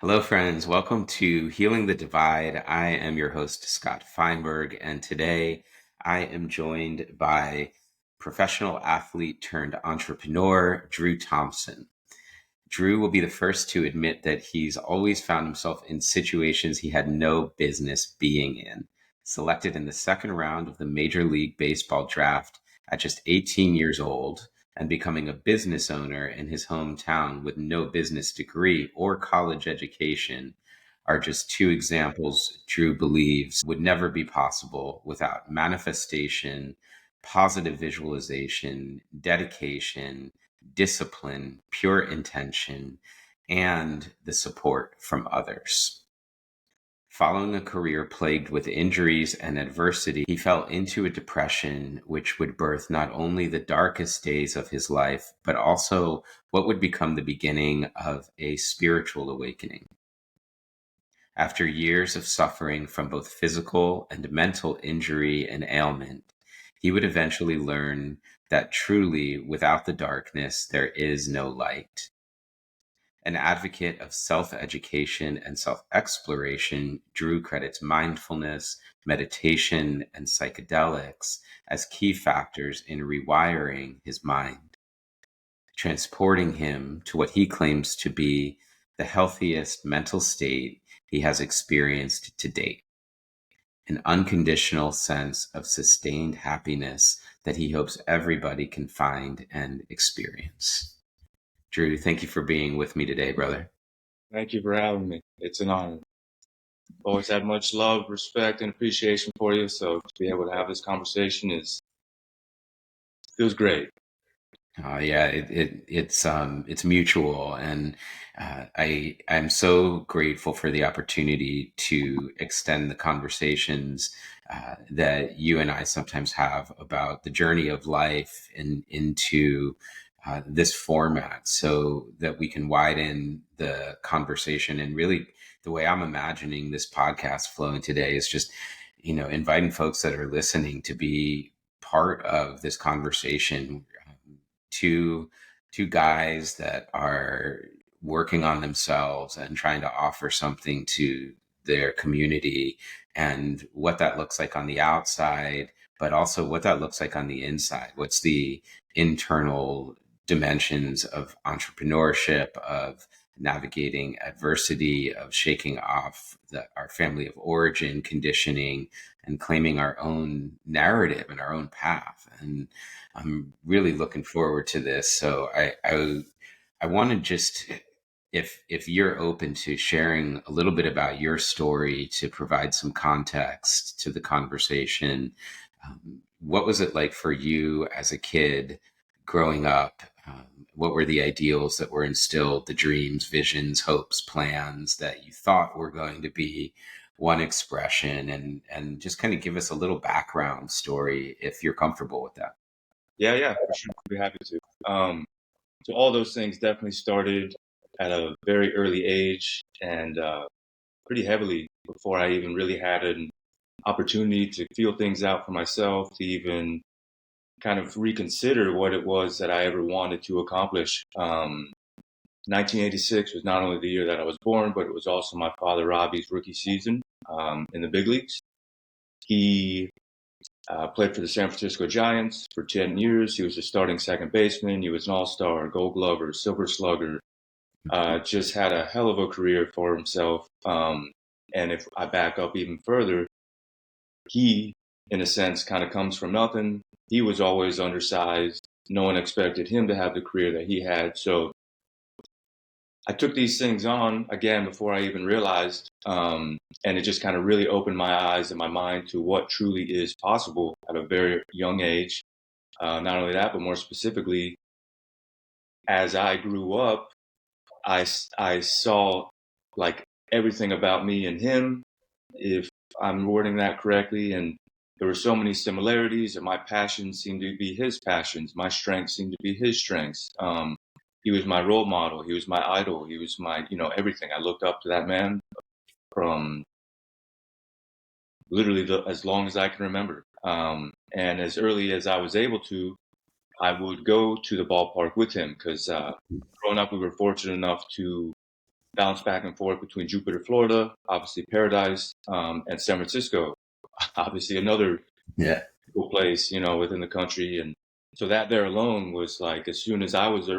Hello, friends. Welcome to Healing the Divide. I am your host, Scott Feinberg, and today I am joined by professional athlete turned entrepreneur, Drew Thompson. Drew will be the first to admit that he's always found himself in situations he had no business being in. Selected in the second round of the Major League Baseball draft at just 18 years old and becoming a business owner in his hometown with no business degree or college education are just two examples Drew believes would never be possible without manifestation, positive visualization, dedication, discipline, pure intention, and the support from others. Following a career plagued with injuries and adversity, he fell into a depression which would birth not only the darkest days of his life, but also what would become the beginning of a spiritual awakening. After years of suffering from both physical and mental injury and ailment, he would eventually learn that truly without the darkness, there is no light. An advocate of self-education and self-exploration, Drew credits mindfulness, meditation, and psychedelics as key factors in rewiring his mind, transporting him to what he claims to be the healthiest mental state he has experienced to date, an unconditional sense of sustained happiness that he hopes everybody can find and experience. Drew, thank you for being with me today, brother. Thank you for having me. It's an honor. Always had much love, respect, and appreciation for you. So to be able to have this conversation is feels great. Yeah, it's mutual, and I'm so grateful for the opportunity to extend the conversations that you and I sometimes have about the journey of life and into this format, so that we can widen the conversation. And really, the way I'm imagining this podcast flowing today is just, inviting folks that are listening to be part of this conversation. Two guys that are working on themselves and trying to offer something to their community, and what that looks like on the outside, but also what that looks like on the inside. What's the internal dimensions of entrepreneurship, of navigating adversity, of shaking off our family of origin conditioning and claiming our own narrative and our own path. And I'm really looking forward to this. So I want to just, if you're open to sharing a little bit about your story to provide some context to the conversation. What was it like for you as a kid growing up? What were the ideals that were instilled, the dreams, visions, hopes, plans that you thought were going to be one expression? And just kind of give us a little background story if you're comfortable with that. Yeah, for sure. I'd be happy to. So all those things definitely started at a very early age and pretty heavily before I even really had an opportunity to feel things out for myself, to even kind of reconsider what it was that I ever wanted to accomplish. 1986 was not only the year that I was born, but it was also my father Robbie's rookie season in the big leagues. He played for the San Francisco Giants for 10 years. He was a starting second baseman. He was an all-star, gold glover, silver slugger. Just had a hell of a career for himself. And if I back up even further, he, in a sense, kind of comes from nothing. He was always undersized. No one expected him to have the career that he had. So I took these things on again before I even realized, and it just kind of really opened my eyes and my mind to what truly is possible at a very young age. Not only that, but more specifically, as I grew up, I saw like everything about me and him, if I'm wording that correctly, and there were so many similarities, and my passions seemed to be his passions, my strengths seemed to be his strengths. He was my role model. He was my idol. He was my, everything. I looked up to that man from literally as long as I can remember. And as early as I was able to, I would go to the ballpark with him because growing up, we were fortunate enough to bounced back and forth between Jupiter, Florida, obviously Paradise, and San Francisco, obviously another Yeah. cool place, within the country. And so that there alone was like, as soon as I was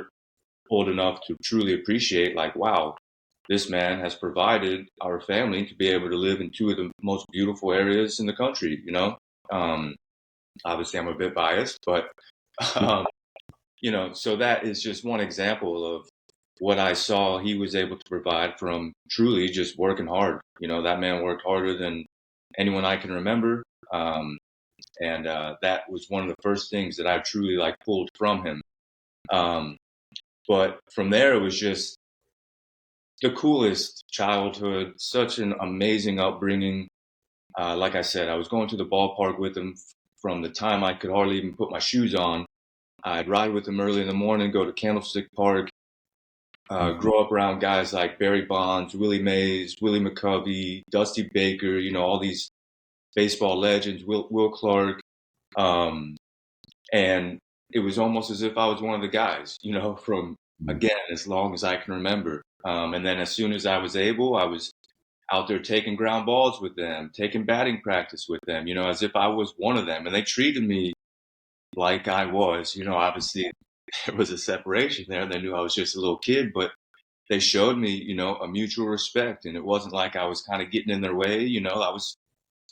old enough to truly appreciate, like, wow, this man has provided our family to be able to live in two of the most beautiful areas in the country. Um, Obviously, I'm a bit biased, but, um, so that is just one example of what I saw he was able to provide from truly just working hard. That man worked harder than anyone I can remember. And that was one of the first things that I truly like pulled from him. But from there, it was just the coolest childhood, such an amazing upbringing. Like I said, I was going to the ballpark with him from the time I could hardly even put my shoes on. I'd ride with him early in the morning, go to Candlestick Park, grow up around guys like Barry Bonds, Willie Mays, Willie McCovey, Dusty Baker, all these baseball legends, Will Clark. Um, and it was almost as if I was one of the guys, from, again, as long as I can remember. And then as soon as I was able, I was out there taking ground balls with them, taking batting practice with them, as if I was one of them. And they treated me like I was, obviously there was a separation there. They knew I was just a little kid, but they showed me, a mutual respect. And it wasn't like I was kind of getting in their way, I was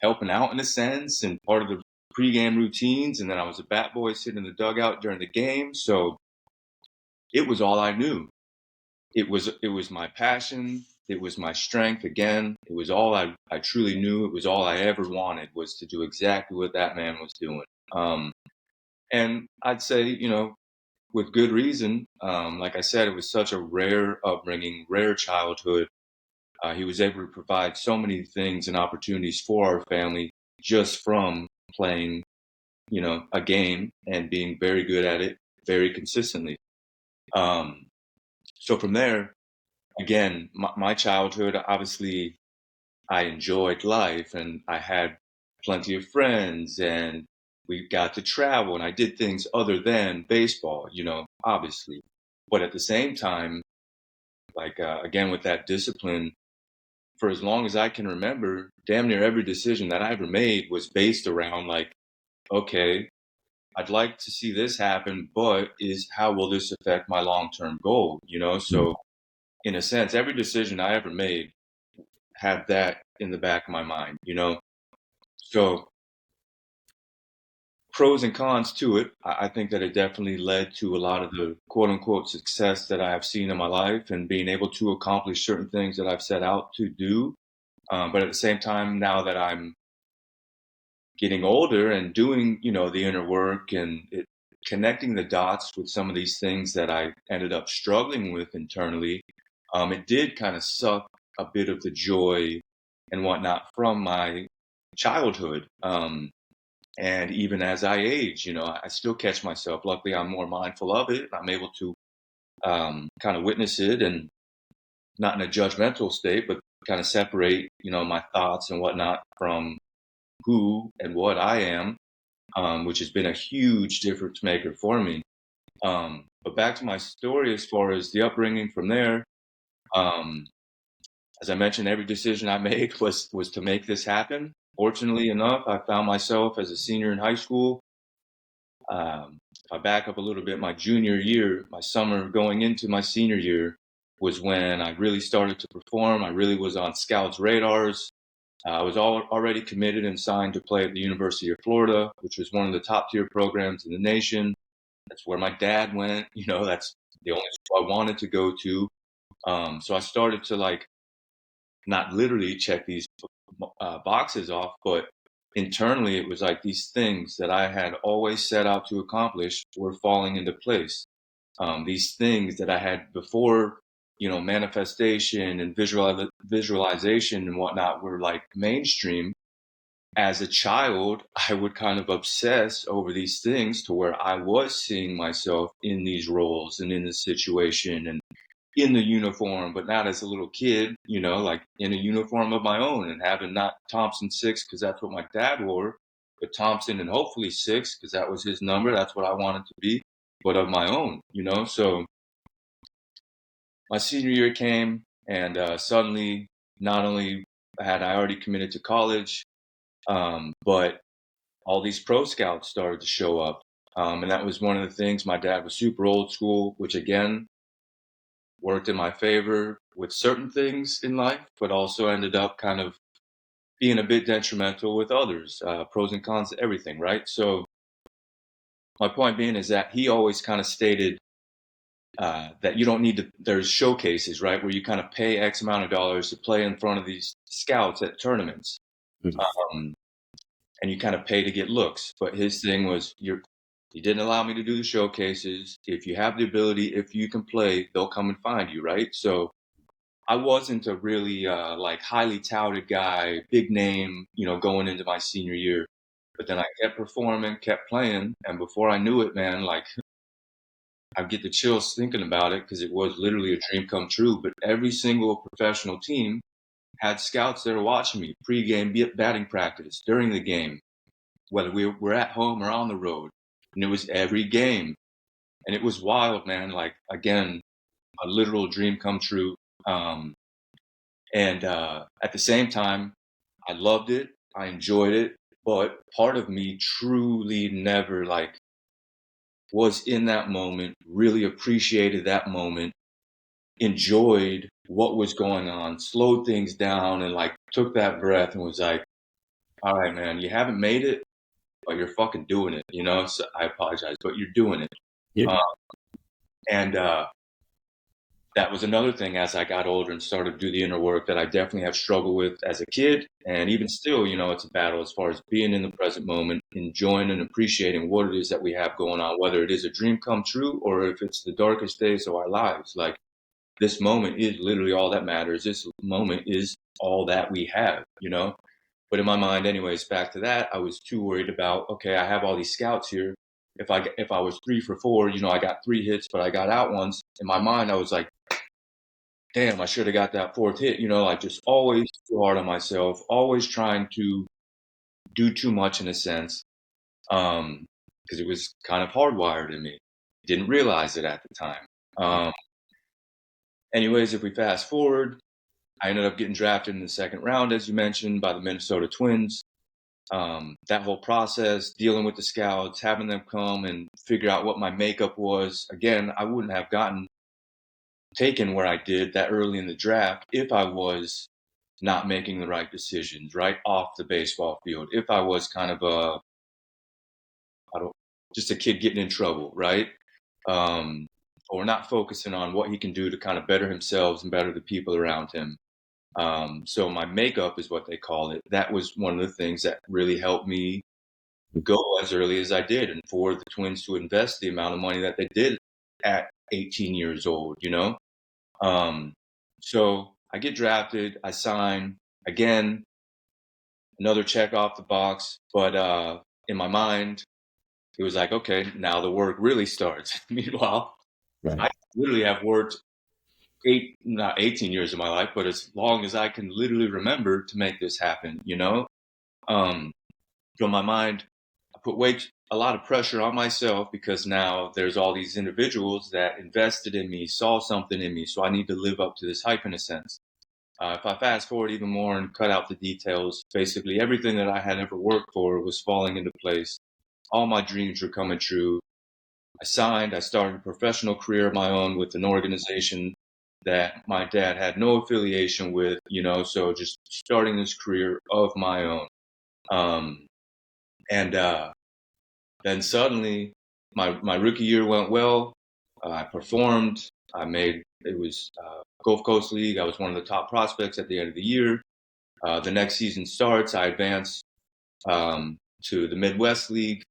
helping out in a sense and part of the pregame routines. And then I was a bat boy sitting in the dugout during the game. So it was all I knew. It was my passion. It was my strength. Again, it was all I truly knew. It was all I ever wanted, was to do exactly what that man was doing. And I'd say, with good reason. Like I said, it was such a rare upbringing, rare childhood. He was able to provide so many things and opportunities for our family just from playing, a game and being very good at it very consistently. So from there, again, my childhood, obviously, I enjoyed life and I had plenty of friends and we got to travel and I did things other than baseball, obviously. But at the same time, like, again, with that discipline, for as long as I can remember, damn near every decision that I ever made was based around like, okay, I'd like to see this happen, but how will this affect my long-term goal? So in a sense, every decision I ever made had that in the back of my mind. So pros and cons to it. I think that it definitely led to a lot of the quote unquote success that I have seen in my life and being able to accomplish certain things that I've set out to do. But at the same time, now that I'm getting older and doing, the inner work and connecting the dots with some of these things that I ended up struggling with internally, it did kind of suck a bit of the joy and whatnot from my childhood. And even as I age, I still catch myself. Luckily, I'm more mindful of it. I'm able to kind of witness it and not in a judgmental state, but kind of separate, my thoughts and whatnot from who and what I am, which has been a huge difference maker for me. But back to my story, as far as the upbringing from there, um, as I mentioned, every decision I made was to make this happen. Fortunately enough, I found myself as a senior in high school. If I back up a little bit, my junior year, my summer going into my senior year, was when I really started to perform. I really was on scouts' radars. I was already committed and signed to play at the University of Florida, which was one of the top tier programs in the nation. That's where my dad went. That's the only school I wanted to go to. So I started to like not literally check these boxes off, but internally it was like these things that I had always set out to accomplish were falling into place. These things that I had before, manifestation and visualization and whatnot were like mainstream. As a child, I would kind of obsess over these things to where I was seeing myself in these roles and in this situation and in the uniform, but not as a little kid, like in a uniform of my own and having not Thompson 6 because that's what my dad wore, but Thompson and hopefully 6 because that was his number. That's what I wanted to be, but of my own. So my senior year came. And suddenly, not only had I already committed to college, but all these pro scouts started to show up. And that was one of the things. My dad was super old school, which again worked in my favor with certain things in life, but also ended up kind of being a bit detrimental with others, pros and cons to everything, right? So my point being is that he always kind of stated that you don't need to, there's showcases, right, where you kind of pay X amount of dollars to play in front of these scouts at tournaments. Mhm. Um, and you kind of pay to get looks. But his thing was, he didn't allow me to do the showcases. If you have the ability, if you can play, they'll come and find you, right? So I wasn't a really like highly touted guy, big name, going into my senior year. But then I kept performing, kept playing, and before I knew it, man, like I get the chills thinking about it because it was literally a dream come true. But every single professional team had scouts that were watching me pre-game batting practice, during the game, whether we were at home or on the road. And it was every game. And it was wild, man. Like, again, a literal dream come true. And at the same time, I loved it. I enjoyed it. But part of me truly never like was in that moment, really appreciated that moment, enjoyed what was going on, slowed things down, and like took that breath and was like, all right, man, you haven't made it, but you're fucking doing it, So I apologize, but you're doing it. Yeah. Uh, and that was another thing as I got older and started to do the inner work that I definitely have struggled with as a kid. And even still, it's a battle as far as being in the present moment, enjoying and appreciating what it is that we have going on, whether it is a dream come true or if it's the darkest days of our lives. Like, this moment is literally all that matters. This moment is all that we have. But in my mind, anyways, back to that, I was too worried about, okay, I have all these scouts here. If I was 3 for 4, I got 3 hits, but I got out once. In my mind, I was like, damn, I should have got that 4th hit. Like just always too hard on myself, always trying to do too much in a sense, because it was kind of hardwired in me. Didn't realize it at the time. Anyways, if we fast forward, I ended up getting drafted in the 2nd round, as you mentioned, by the Minnesota Twins. That whole process, dealing with the scouts, having them come and figure out what my makeup was. Again, I wouldn't have gotten taken where I did that early in the draft if I was not making the right decisions, right off the baseball field. If I was kind of just a kid getting in trouble, right? Or not focusing on what he can do to kind of better himself and better the people around him. So my makeup is what they call it. That was one of the things that really helped me go as early as I did, and for the Twins to invest the amount of money that they did at 18 years old. So I get drafted, I sign again, another check off the box, but in my mind, it was like, okay, now the work really starts. Meanwhile, Right. I literally have worked not 18 years of my life, but as long as I can literally remember to make this happen. From my mind, I put a lot of pressure on myself because now there's all these individuals that invested in me, saw something in me, so I need to live up to this hype in a sense. If I fast forward even more and cut out the details, basically everything that I had ever worked for was falling into place. All my dreams were coming true. I started a professional career of my own with an organization that my dad had no affiliation with, so just starting this career of my own. And then suddenly my rookie year went well. I performed. It was Gulf Coast League. I was one of the top prospects at the end of the year. The next season starts. I advance to the Midwest League.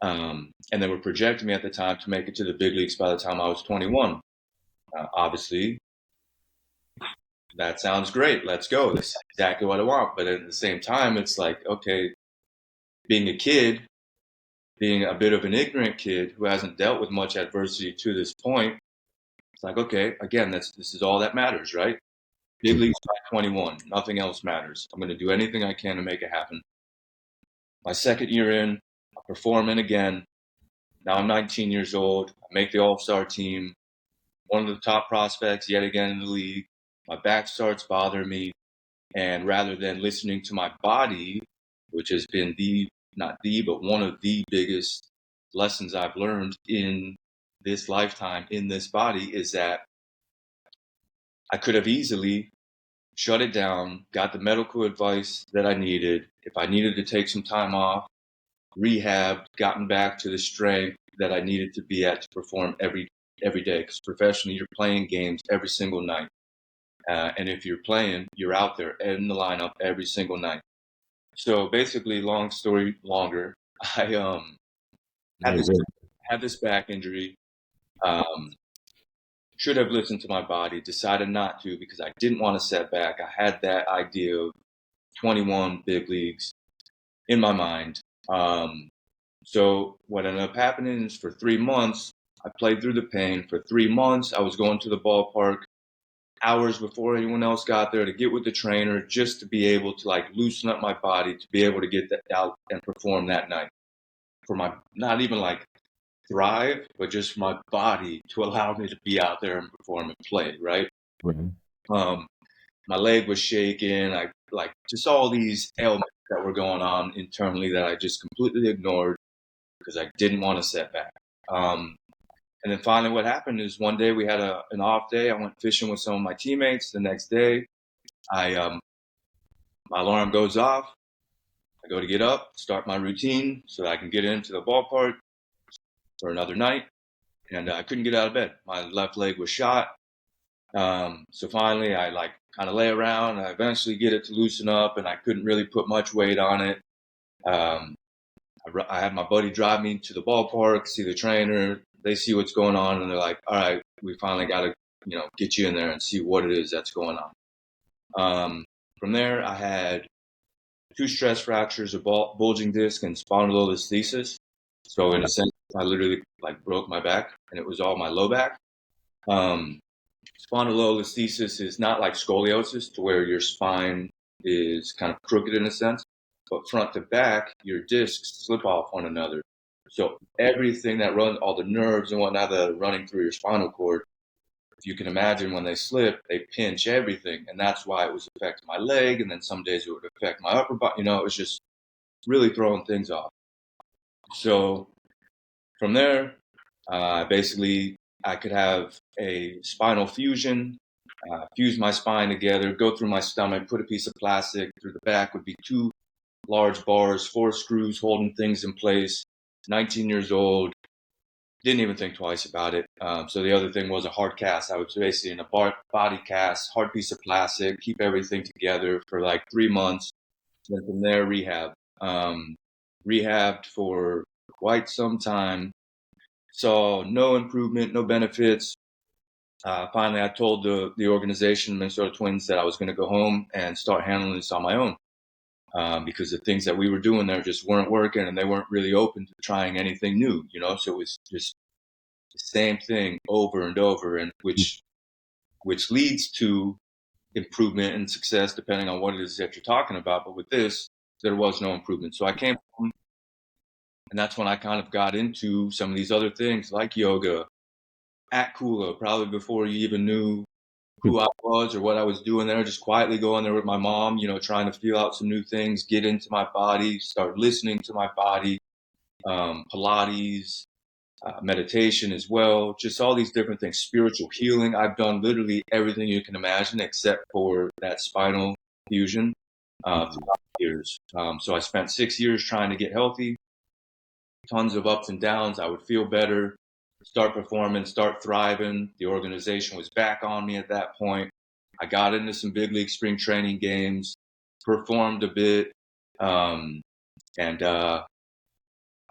And they were projecting me at the time to make it to the big leagues by the time I was 21. Obviously, that sounds great. Let's go. This is exactly what I want. But at the same time, it's like, okay, being a kid, being a bit of an ignorant kid who hasn't dealt with much adversity to this point, it's like, okay, again, this is all that matters, right? Big leagues by 21. Nothing else matters. I'm going to do anything I can to make it happen. My 2nd year in, I'm performing again. Now I'm 19 years old. I make the All-Star team. One of the top prospects yet again in the league. my back starts bothering me. And rather than listening to my body, which has been but one of the biggest lessons I've learned in this lifetime, in this body, is that I could have easily shut it down, got the medical advice that I needed. If I needed to take some time off, rehabbed, gotten back to the strength that I needed to be at to perform every day. Because professionally, you're playing games every single night. And if you're playing, you're out there in the lineup every single night. So basically, long story longer, I had this back injury. Should have listened to my body, decided not to because I didn't want a setback. I had that idea of 21 big leagues in my mind. So what ended up happening is for 3 months, I played through the pain. For 3 months, I was going to the ballpark hours before anyone else got there to get with the trainer, just to be able to like loosen up my body, to be able to get that out and perform that night. For my, not even like thrive, but just my body to allow me to be out there and perform and play, right? My leg was shaking. I like just all these ailments that were going on internally that I just completely ignored because I didn't want a setback. And then finally what happened is one day we had an off day. I went fishing with some of my teammates. The next day, my alarm goes off. I go to get up, start my routine so that I can get into the ballpark for another night. And I couldn't get out of bed. My left leg was shot. So finally I like kind of lay around. I eventually get it to loosen up and I couldn't really put much weight on it. I had my buddy drive me to the ballpark, see the trainer. They see what's going on and they're like, all right, we finally got to, get you in there and see what it is that's going on. From there, I had 2 stress fractures, a bulging disc and spondylolisthesis. So in a sense, I literally like broke my back and it was all my low back. Spondylolisthesis is not like scoliosis to where your spine is kind of crooked in a sense, but front to back, your discs slip off one another. So everything that runs, all the nerves and whatnot that are running through your spinal cord, if you can imagine when they slip, they pinch everything. And that's why it was affecting my leg. And then some days it would affect my upper body. It was just really throwing things off. So from there, basically, I could have a spinal fusion, fuse my spine together, go through my stomach, put a piece of plastic through the back, would be 2 large bars, 4 screws holding things in place. 19 years old, didn't even think twice about it. So the other thing was a hard cast. I was basically in a body cast, hard piece of plastic, keep everything together for like 3 months. Then from there, rehab. Rehabbed for quite some time. Saw no improvement, no benefits. Finally, I told the organization, Minnesota Twins, that I was going to go home and start handling this on my own because the things that we were doing there just weren't working and they weren't really open to trying anything new, So it was just the same thing over and over, and which leads to improvement and success depending on what it is that you're talking about. But with this, there was no improvement. So I came home, and that's when I kind of got into some of these other things like yoga, at Kula, probably before you even knew who I was or what I was doing there, just quietly going there with my mom, trying to feel out some new things, get into my body, start listening to my body, Pilates, meditation as well, just all these different things, spiritual healing. I've done literally everything you can imagine except for that spinal fusion throughout years. So I spent 6 years trying to get healthy, tons of ups and downs. I would feel better, start performing, start thriving. The organization was back on me at that point. I got into some big league spring training games, performed a bit, and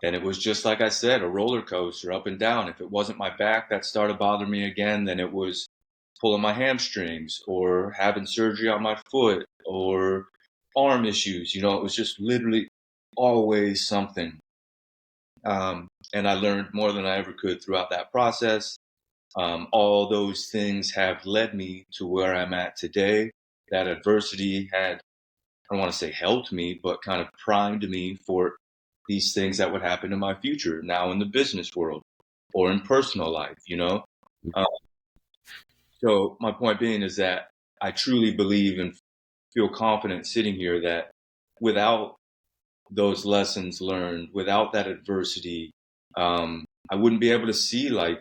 it was just like I said, a roller coaster, up and down. If it wasn't my back that started bothering me again, then it was pulling my hamstrings or having surgery on my foot or arm issues. It was just literally always something. And I learned more than I ever could throughout that process. All those things have led me to where I'm at today. That adversity had, I don't want to say helped me, but kind of primed me for these things that would happen in my future, now in the business world or in personal life, So my point being is that I truly believe and feel confident sitting here that without those lessons learned, without that adversity, I wouldn't be able to see like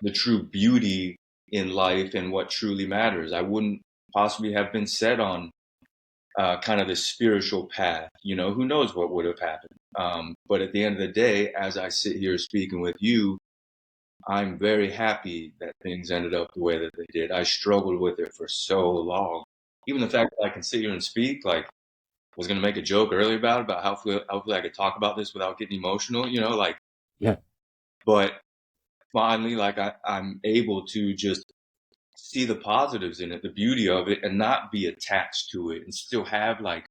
the true beauty in life and what truly matters. I wouldn't possibly have been set on kind of this spiritual path. You know, who knows what would have happened. But at the end of the day, as I sit here speaking with you, I'm very happy that things ended up the way that they did. I struggled with it for so long. Even the fact that I can sit here and speak, like, was going to make a joke earlier about how hopefully I could talk about this without getting emotional, you know, like, Yeah. but finally, like, I'm able to just see the positives in it, the beauty of it, and not be attached to it and still have like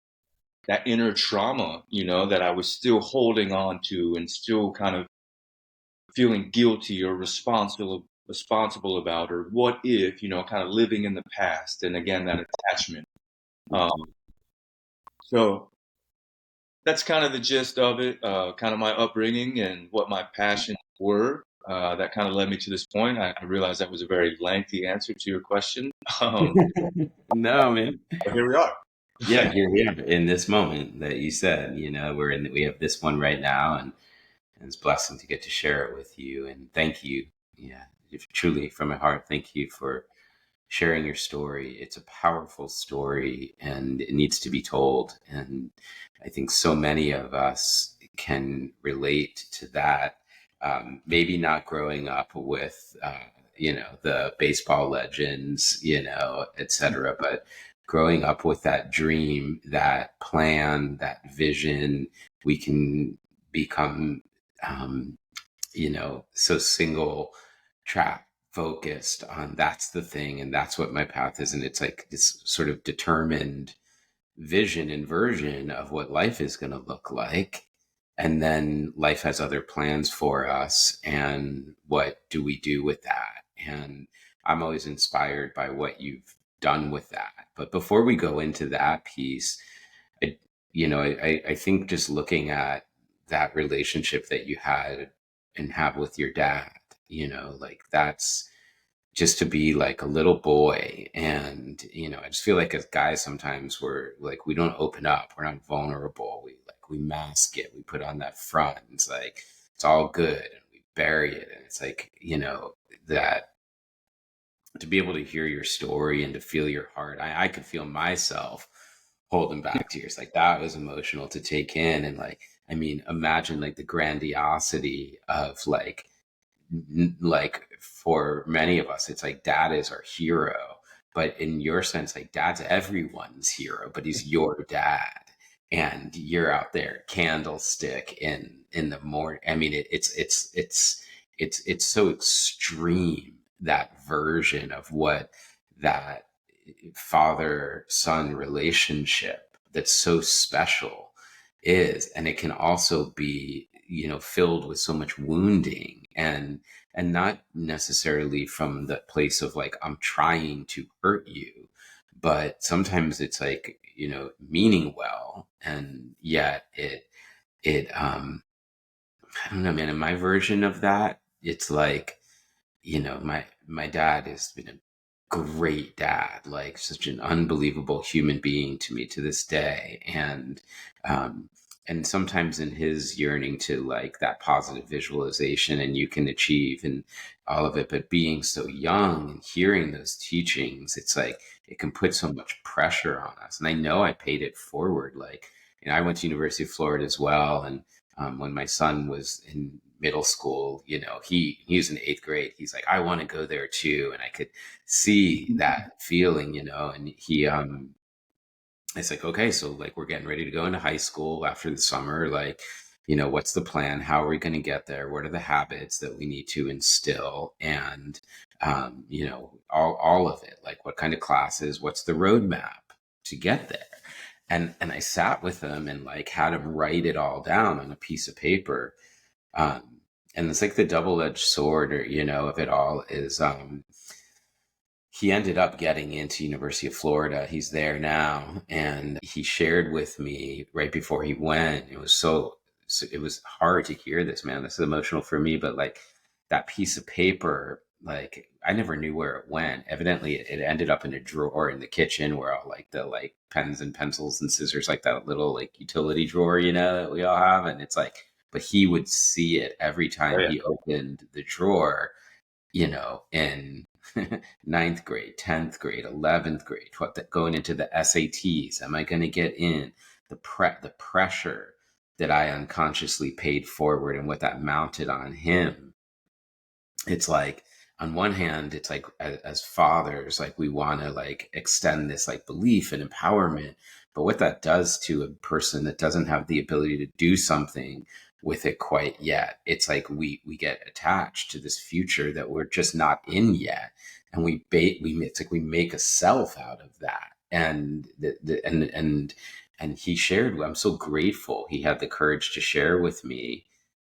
that inner trauma, you know, that I was still holding on to and still kind of feeling guilty or responsible about, or what if, you know, kind of living in the past. And again, that attachment. Um, so that's kind of the gist of it, kind of my upbringing and what my passions were. That kind of led me to this point. I realized that was a very lengthy answer to your question. No, man. But here we are. Yeah, here we are in this moment that you said, we have this one right now, and it's a blessing to get to share it with you. And thank you. Yeah, truly from my heart, thank you for sharing your story. It's a powerful story and it needs to be told. And I think so many of us can relate to that. Maybe not growing up with, the baseball legends, et cetera, but growing up with that dream, that plan, that vision, we can become, um, so single track focused on that's the thing and that's what my path is. And it's like this sort of determined vision and version of what life is going to look like. And then life has other plans for us. And what do we do with that? And I'm always inspired by what you've done with that. But before we go into that piece, I, I think just looking at that relationship that you had and have with your dad, like that's just to be like a little boy. And, I just feel like as guys, sometimes we're like, we don't open up, we're not vulnerable. We mask it, we put on that front. It's like, it's all good and we bury it. And it's like, that to be able to hear your story and to feel your heart, I could feel myself holding back tears. Like that was emotional to take in. And like, I mean, imagine like the grandiosity of like for many of us, it's like dad is our hero. But in your sense, like dad's everyone's hero, but he's your dad. And you're out there, candlestick in the morning. I mean, it's so extreme, that version of what that father son relationship that's so special is. And it can also be, filled with so much wounding, and not necessarily from the place of like I'm trying to hurt you, but sometimes it's like, meaning well, and yet it I don't know, man. In my version of that, it's like, my dad has been a great dad, like such an unbelievable human being to me to this day. Um and sometimes in his yearning to like that positive visualization and you can achieve and all of it, but being so young and hearing those teachings, it's like it can put so much pressure on us. And I know I paid it forward. Like, I went to University of Florida as well, and when my son was in middle school, he's in eighth grade. He's like, I want to go there too. And I could see that feeling, and it's like, okay, so like we're getting ready to go into high school after the summer. Like, what's the plan? How are we going to get there? What are the habits that we need to instill? And, all of it, like what kind of classes, what's the roadmap to get there? And I sat with him and like had him write it all down on a piece of paper. And it's like the double-edged sword, or, of it all is, he ended up getting into University of Florida. He's there now. And he shared with me right before he went, it was hard to hear this, man. This is emotional for me, but like that piece of paper, like I never knew where it went. Evidently, it ended up in a drawer in the kitchen where all like the like pens and pencils and scissors, like that little like utility drawer, that we all have. And it's like, but he would see it every Oh time yeah. he opened the drawer, in ninth grade, 10th grade, 11th grade, going into the SATs. Am I going to get in? The pressure that I unconsciously paid forward and what that mounted on him. It's like, on one hand, it's like as fathers, like we want to like extend this like belief and empowerment, but what that does to a person that doesn't have the ability to do something with it quite yet, it's like we get attached to this future that we're just not in yet, and it's like we make a self out of that. And and he shared, I'm so grateful he had the courage to share with me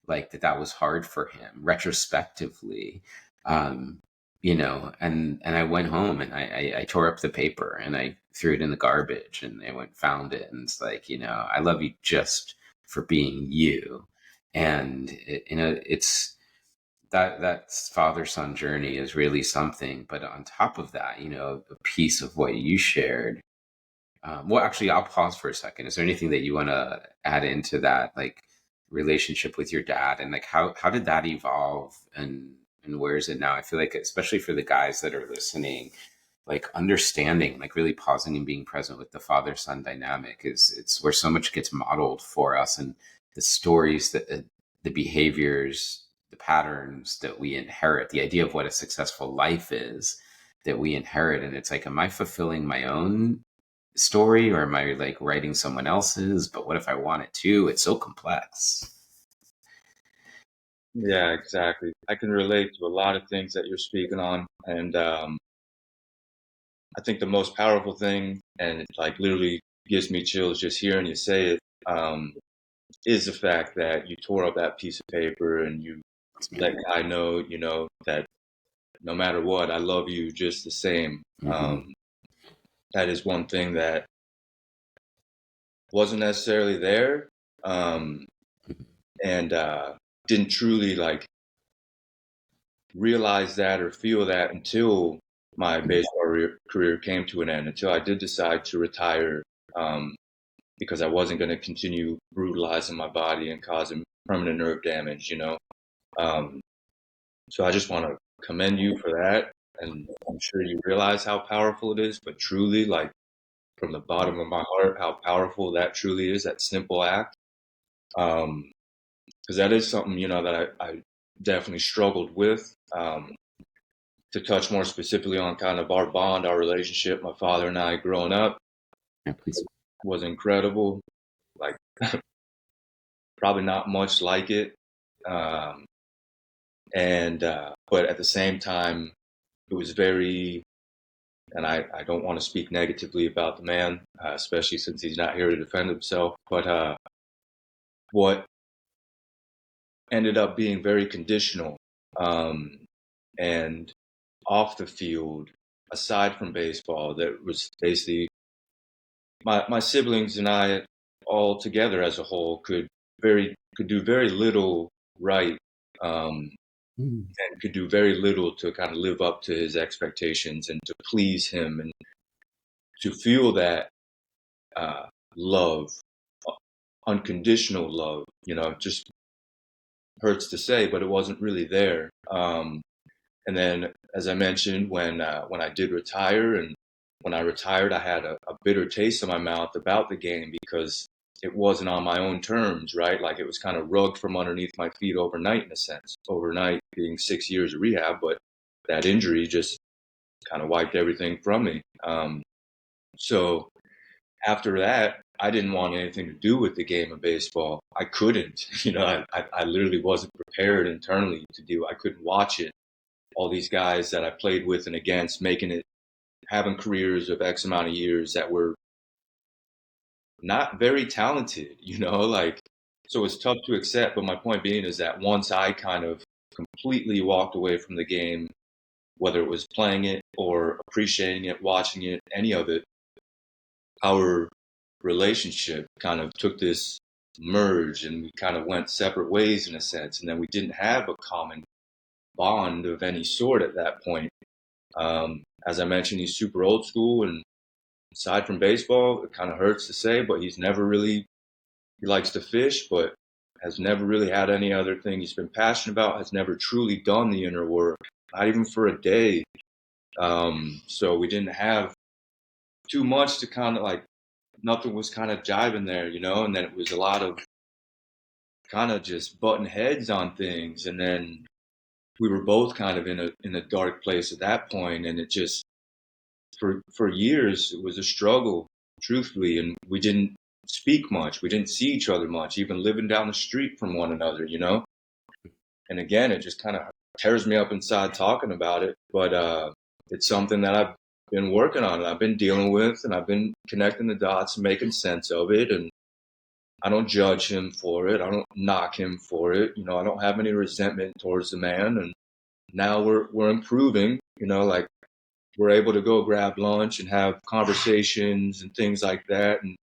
like that was hard for him retrospectively. um and I went home and I tore up the paper and I threw it in the garbage, and I went found it, and it's like, I love you just for being you. And it's that father son journey is really something. But on top of that, a piece of what you shared. Well, actually, I'll pause for a second. Is there anything that you want to add into that, like relationship with your dad, and like how did that evolve, and where is it now? I feel like, especially for the guys that are listening, like understanding, like really pausing and being present with the father son dynamic it's where so much gets modeled for us, and the stories that the behaviors, the patterns that we inherit, the idea of what a successful life is that we inherit. And it's like, am I fulfilling my own story, or am I like writing someone else's? But what if I want it to? It's so complex. Yeah, exactly. I can relate to a lot of things that you're speaking on, and I think the most powerful thing, and it like literally gives me chills just hearing you say it, is the fact that you tore up that piece of paper and you let Kai know, that no matter what, I love you just the same. Mm-hmm. That is one thing that wasn't necessarily there, and didn't truly like realize that or feel that until my baseball career came to an end, until I did decide to retire, because I wasn't going to continue brutalizing my body and causing permanent nerve damage. Um, so I just want to commend you for that. And I'm sure you realize how powerful it is, but truly, like from the bottom of my heart, how powerful that truly is, that simple act. Because that is something, that I definitely struggled with. To touch more specifically on kind of our bond, our relationship, my father and I growing up Yeah, please. was incredible. Like probably not much like it. Um, and but at the same time, it was very, and I don't want to speak negatively about the man, especially since he's not here to defend himself. But what ended up being very conditional, and off the field, aside from baseball, that was basically my siblings and I all together as a whole could do very little right, um, Mm. and could do very little to kind of live up to his expectations and to please him and to feel that uh, love, uh, unconditional love. Just hurts to say, but it wasn't really there. And then, as I mentioned, when I did retire, and when I retired, I had a bitter taste in my mouth about the game because it wasn't on my own terms, right? Like it was kind of rugged from underneath my feet overnight, in a sense. Overnight being 6 years of rehab, but that injury just kind of wiped everything from me. So after that, I didn't want anything to do with the game of baseball. I couldn't, I literally wasn't prepared internally to do. I couldn't watch it. All these guys that I played with and against, making it, having careers of X amount of years that were not very talented, like, so it's tough to accept. But my point being is that once I kind of completely walked away from the game, whether it was playing it or appreciating it, watching it, any of it, our relationship kind of took this merge and we kind of went separate ways in a sense. And then we didn't have a common bond of any sort at that point. As I mentioned, he's super old school, and aside from baseball, it kind of hurts to say, but he's never really, he likes to fish, but has never really had any other thing he's been passionate about, has never truly done the inner work, not even for a day. So we didn't have too much to kind of like, nothing was kind of jiving there, you know, and then it was a lot of kind of just butting heads on things. And then we were both kind of in a dark place at that point, and it just, for years it was a struggle, truthfully, and we didn't speak much. We didn't see each other much, even living down the street from one another, you know? And again, it just kind of tears me up inside talking about it. But it's something that I've been working on and I've been dealing with, and I've been connecting the dots and making sense of it. And I don't judge him for it. I don't knock him for it. You know, I don't have any resentment towards the man. And now we're improving, you know, like we're able to go grab lunch and have conversations and things like that, and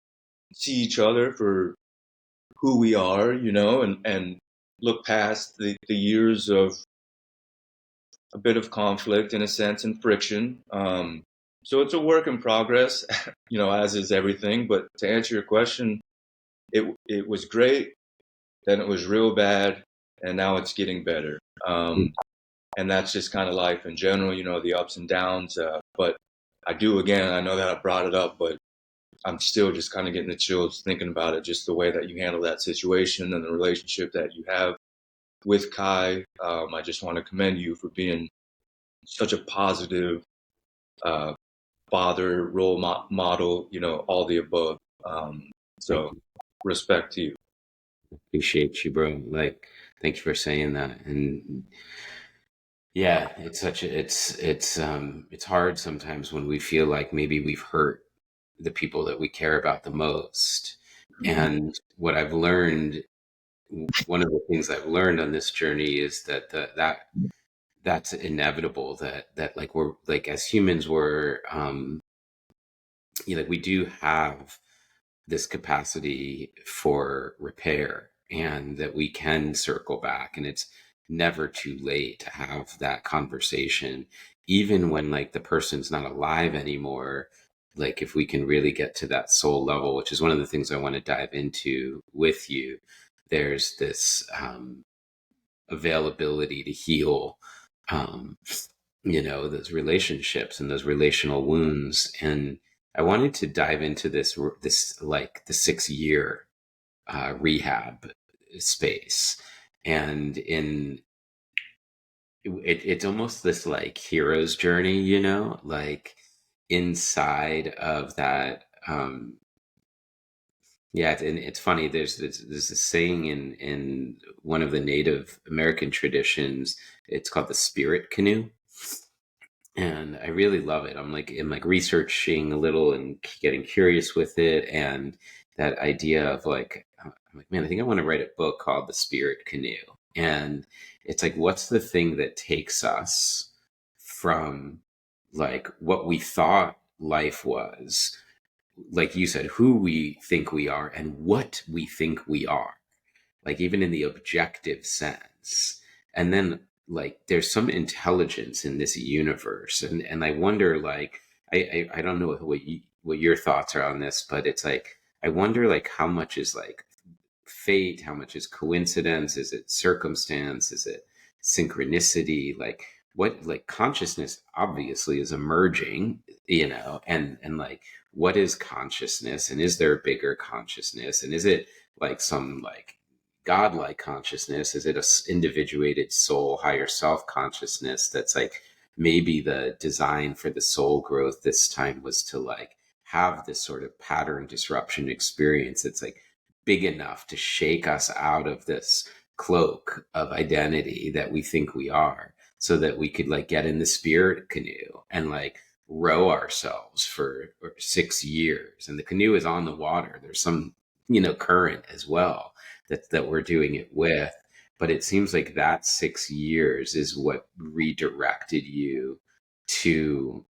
see each other for who we are, you know, and look past the years of a bit of conflict in a sense and friction. So it's a work in progress, you know, as is everything. But to answer your question, it was great, then it was real bad, and now it's getting better. And that's just kind of life in general, you know, the ups and downs. But I do, again, I know that I brought it up, but I'm still just kind of getting the chills thinking about it, just the way that you handle that situation and the relationship that you have with Kai. I just want to commend you for being such a positive uh, father, role model, you know, all the above. Thank So you. respect to you. Appreciate you, bro. Like, thanks for saying that. And yeah, it's hard sometimes when we feel like maybe we've hurt the people that we care about the most. Mm-hmm. And what I've learned, one of the things I've learned on this journey is that that's inevitable. That like we're like as humans, like we do have this capacity for repair, and that we can circle back, and it's never too late to have that conversation, even when like the person's not alive anymore. Like if we can really get to that soul level, which is one of the things I want to dive into with you, there's this availability to heal, um, those relationships and those relational wounds. And I wanted to dive into this like the 6 year rehab space. And it's almost this like hero's journey, like inside of that. Yeah, and it's funny. There's a saying in one of the Native American traditions. It's called the spirit canoe, and I really love it. I'm like researching a little and getting curious with it, and that idea of like, I'm like, man, I think I want to write a book called The Spirit Canoe. And it's like, what's the thing that takes us from like what we thought life was, like you said, who we think we are and what we think we are, like even in the objective sense. And then like there's some intelligence in this universe. And I wonder, like, I don't know what your thoughts are on this, but it's like, I wonder like how much is like fate, how much is coincidence, is it circumstance, is it synchronicity, like what, like consciousness obviously is emerging, and like what is consciousness, and is there a bigger consciousness, and is it like some like godlike consciousness, is it a individuated soul higher self consciousness that's like maybe the design for the soul growth this time was to like have this sort of pattern disruption experience that's like big enough to shake us out of this cloak of identity that we think we are, so that we could like get in the spirit canoe and like row ourselves for 6 years. And the canoe is on the water, there's some current as well that we're doing it with. But it seems like that 6 years is what redirected you to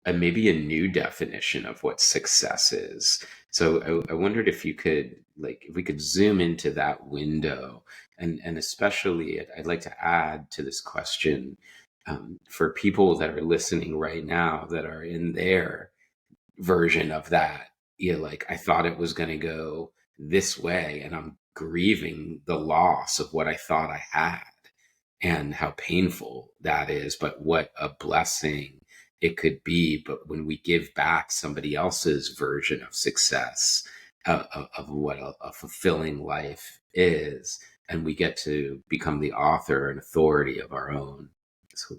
maybe a new definition of what success is. So I wondered if you could, like, if we could zoom into that window And especially I'd like to add to this question, for people that are listening right now that are in their version of that. Like, I thought it was going to go this way, and I'm grieving the loss of what I thought I had and how painful that is, but what a blessing it could be. But when we give back somebody else's version of success, of what a fulfilling life is, and we get to become the author and authority of our own. So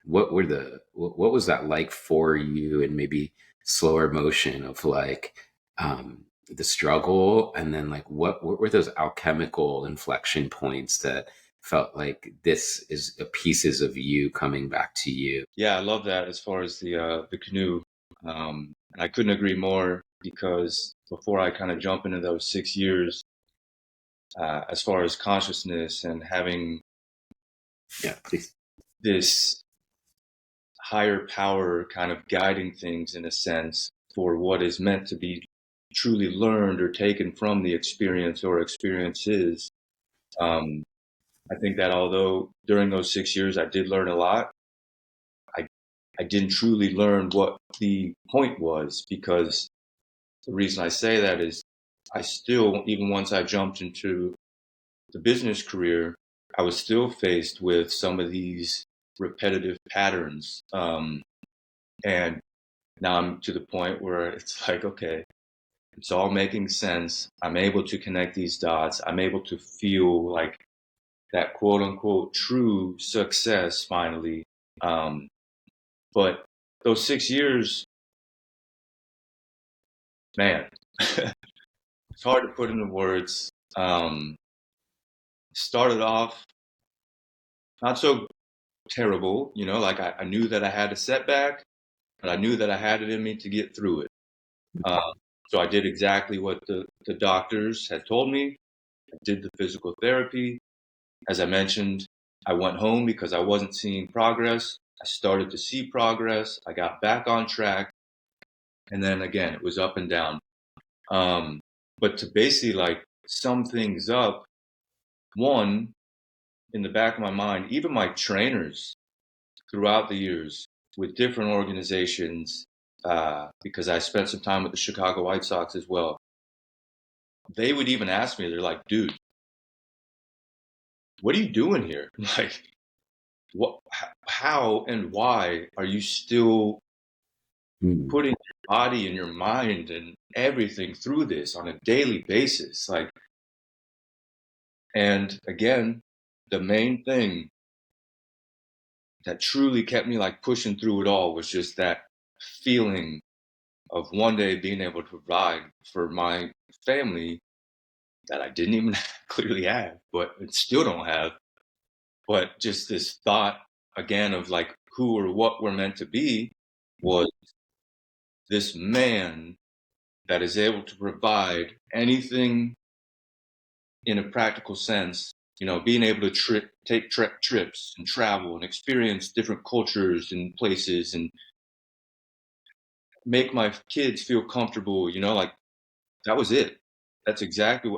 what was that like for you, and maybe slower motion of like, the struggle, and then like what were those alchemical inflection points that felt like this is pieces of you coming back to you? Yeah, I love that as far as the canoe. And I couldn't agree more, because before I kind of jump into those 6 years, as far as consciousness and having Yeah, please. this higher power kind of guiding things in a sense for what is meant to be truly learned or taken from the experience or experiences. Um, I think that although during those 6 years I did learn a lot, I I didn't truly learn what the point was, because the reason I say that is I still, even once I jumped into the business career, I was still faced with some of these repetitive patterns. And now I'm to the point where it's like, okay, it's all making sense. I'm able to connect these dots. I'm able to feel like that quote unquote true success finally. Um, but those 6 years, man, it's hard to put into words. Started off not so terrible, like I knew that I had a setback, but I knew that I had it in me to get through it. Um, so I did exactly what the doctors had told me. I did the physical therapy. As I mentioned, I went home because I wasn't seeing progress. I started to see progress. I got back on track. And then again, it was up and down. Um, but to basically like sum things up, one, in the back of my mind, even my trainers throughout the years with different organizations, because I spent some time with the Chicago White Sox as well, they would even ask me, they're like, dude, what are you doing here? Like, what, how and why are you still Mm. putting your body and your mind and everything through this on a daily basis? Like, and again, the main thing that truly kept me like pushing through it all was just that feeling of one day being able to provide for my family that I didn't even clearly have, but still don't have. But just this thought again of like who or what we're meant to be was this man that is able to provide anything in a practical sense, being able to take trips and travel and experience different cultures and places and make my kids feel comfortable, like that was it. That's exactly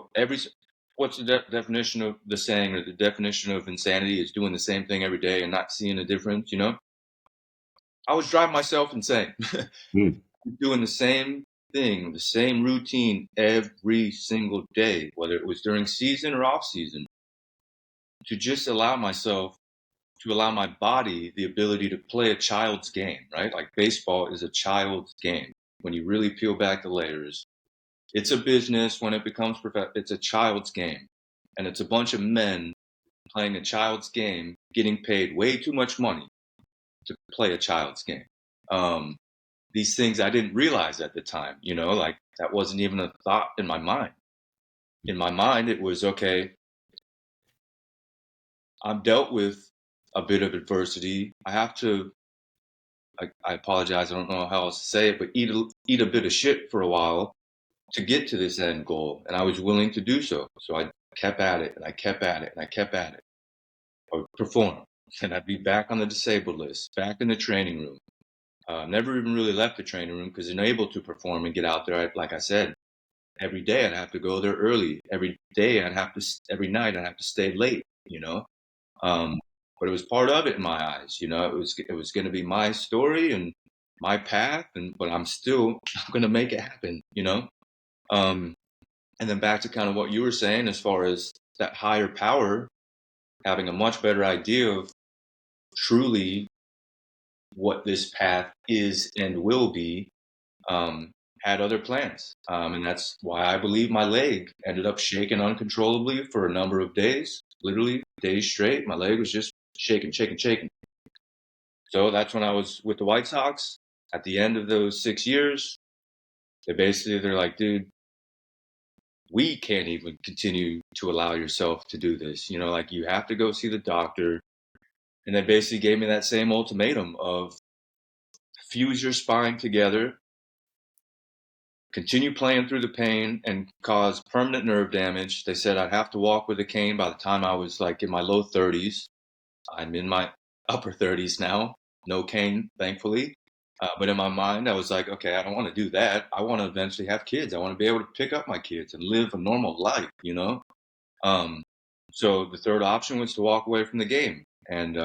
what's the definition of the saying, or the definition of insanity is doing the same thing every day and not seeing a difference. I was driving myself insane. Mm. Doing the same thing, the same routine every single day, whether it was during season or off season, to just allow my body the ability to play a child's game, right? Like baseball is a child's game. When you really peel back the layers, it's a business. When it becomes it's a child's game. And it's a bunch of men playing a child's game, getting paid way too much money to play a child's game. These things I didn't realize at the time, like that wasn't even a thought in my mind. In my mind, it was okay, I've dealt with a bit of adversity. I have to, I apologize, I don't know how else to say it, but eat a bit of shit for a while to get to this end goal. And I was willing to do so. So I kept at it and I kept at it and I kept at it. I would perform. And I'd be back on the disabled list, back in the training room. Never even really left the training room because I'm able to perform and get out there, like I said. every day I'd have to go there early. Every night I'd have to stay late, but it was part of it in my eyes, it was going to be my story and my path, but I'm going to make it happen, Um, and then back to kind of what you were saying, as far as that higher power having a much better idea of truly what this path is and will be, um, had other plans. And that's why I believe my leg ended up shaking uncontrollably for a number of days, literally days straight. My leg was just shaking, shaking, shaking. So that's when I was with the White Sox. At the end of those 6 years, they're like, dude, we can't even continue to allow yourself to do this. Like, you have to go see the doctor. And they basically gave me that same ultimatum of fuse your spine together, continue playing through the pain, and cause permanent nerve damage. They said I'd have to walk with a cane by the time I was like in my low 30s. I'm in my upper 30s now. No cane, thankfully. But in my mind, I was like, okay, I don't want to do that. I want to eventually have kids. I want to be able to pick up my kids and live a normal life. Um, so the third option was to walk away from the game, and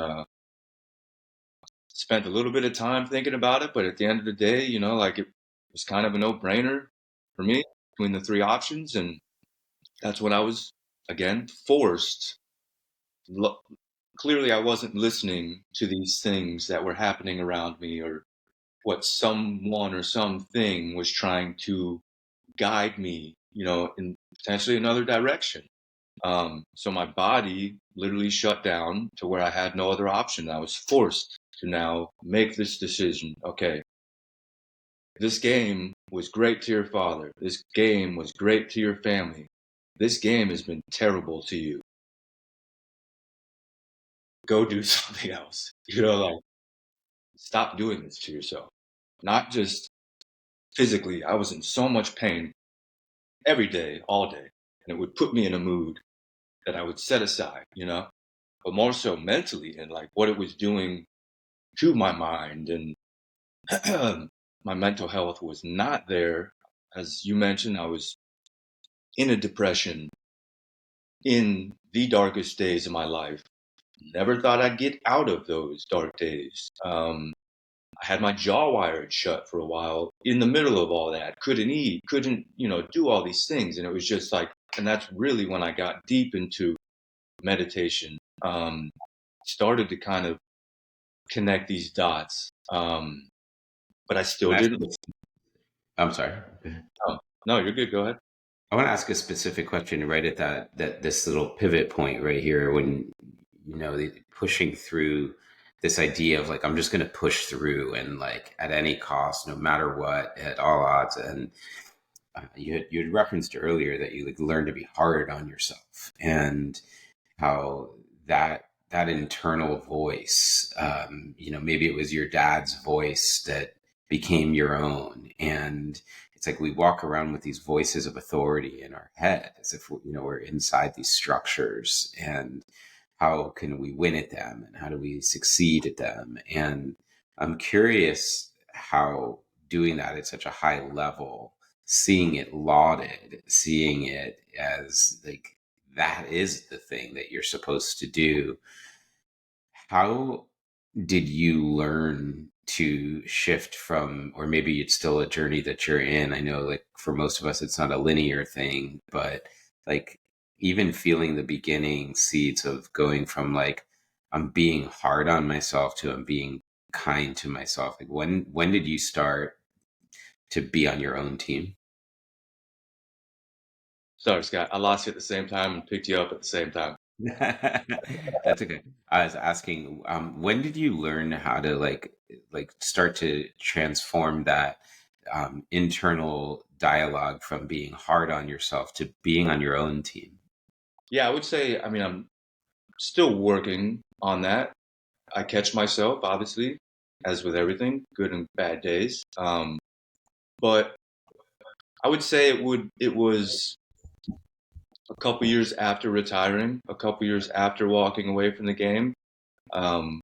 spent a little bit of time thinking about it. But at the end of the day, like, it was kind of a no-brainer for me between the three options, and that's when I was again forced. Clearly, I wasn't listening to these things that were happening around me, or what someone or something was trying to guide me, in potentially another direction. So my body literally shut down to where I had no other option. I was forced to now make this decision. Okay, this game was great to your father. This game was great to your family. This game has been terrible to you. Go do something else. Like, stop doing this to yourself. Not just physically. I was in so much pain every day, all day, and it would put me in a mood that I would set aside, but more so mentally, and like what it was doing to my mind, and my mental health was not there. As you mentioned, I was in a depression in the darkest days of my life. Never thought I'd get out of those dark days. I had my jaw wired shut for a while in the middle of all that. Couldn't eat, couldn't, do all these things. And it was just like, and that's really when I got deep into meditation. Started to kind of connect these dots. But I still didn't. I'm sorry. Oh, no, you're good. Go ahead. I want to ask a specific question right at that this little pivot point right here, when pushing through this idea of like, I'm just going to push through, and like at any cost, no matter what, at all odds. And you had referenced earlier that you like learn to be hard on yourself, and how that internal voice, maybe it was your dad's voice that became your own. And it's like we walk around with these voices of authority in our head as if we're inside these structures, and how can we win at them, and how do we succeed at them. And I'm curious how doing that at such a high level, seeing it lauded, seeing it as like that is the thing that you're supposed to do. How did you learn to shift from, or maybe it's still a journey that you're in? I know, like, for most of us, it's not a linear thing, but like, even feeling the beginning seeds of going from like, I'm being hard on myself to I'm being kind to myself. Like, when did you start to be on your own team? Sorry, Scott. I lost you at the same time and picked you up at the same time. That's okay. I was asking, when did you learn how to like start to transform that internal dialogue from being hard on yourself to being on your own team? Yeah, I would say, I mean, I'm still working on that. I catch myself, obviously, as with everything, good and bad days. But I would say it was a couple years after retiring, a couple years after walking away from the game. Um,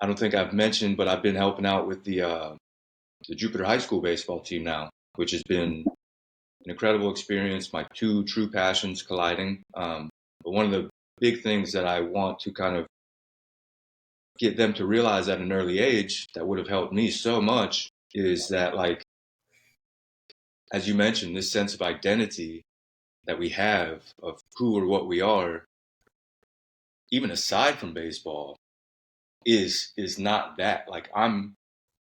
I don't think I've mentioned, but I've been helping out with the Jupiter High School baseball team now, which has been an incredible experience, my two true passions colliding. But one of the big things that I want to kind of get them to realize at an early age that would have helped me so much is that, like, as you mentioned, this sense of identity that we have of who or what we are, even aside from baseball, is not that. Like, I'm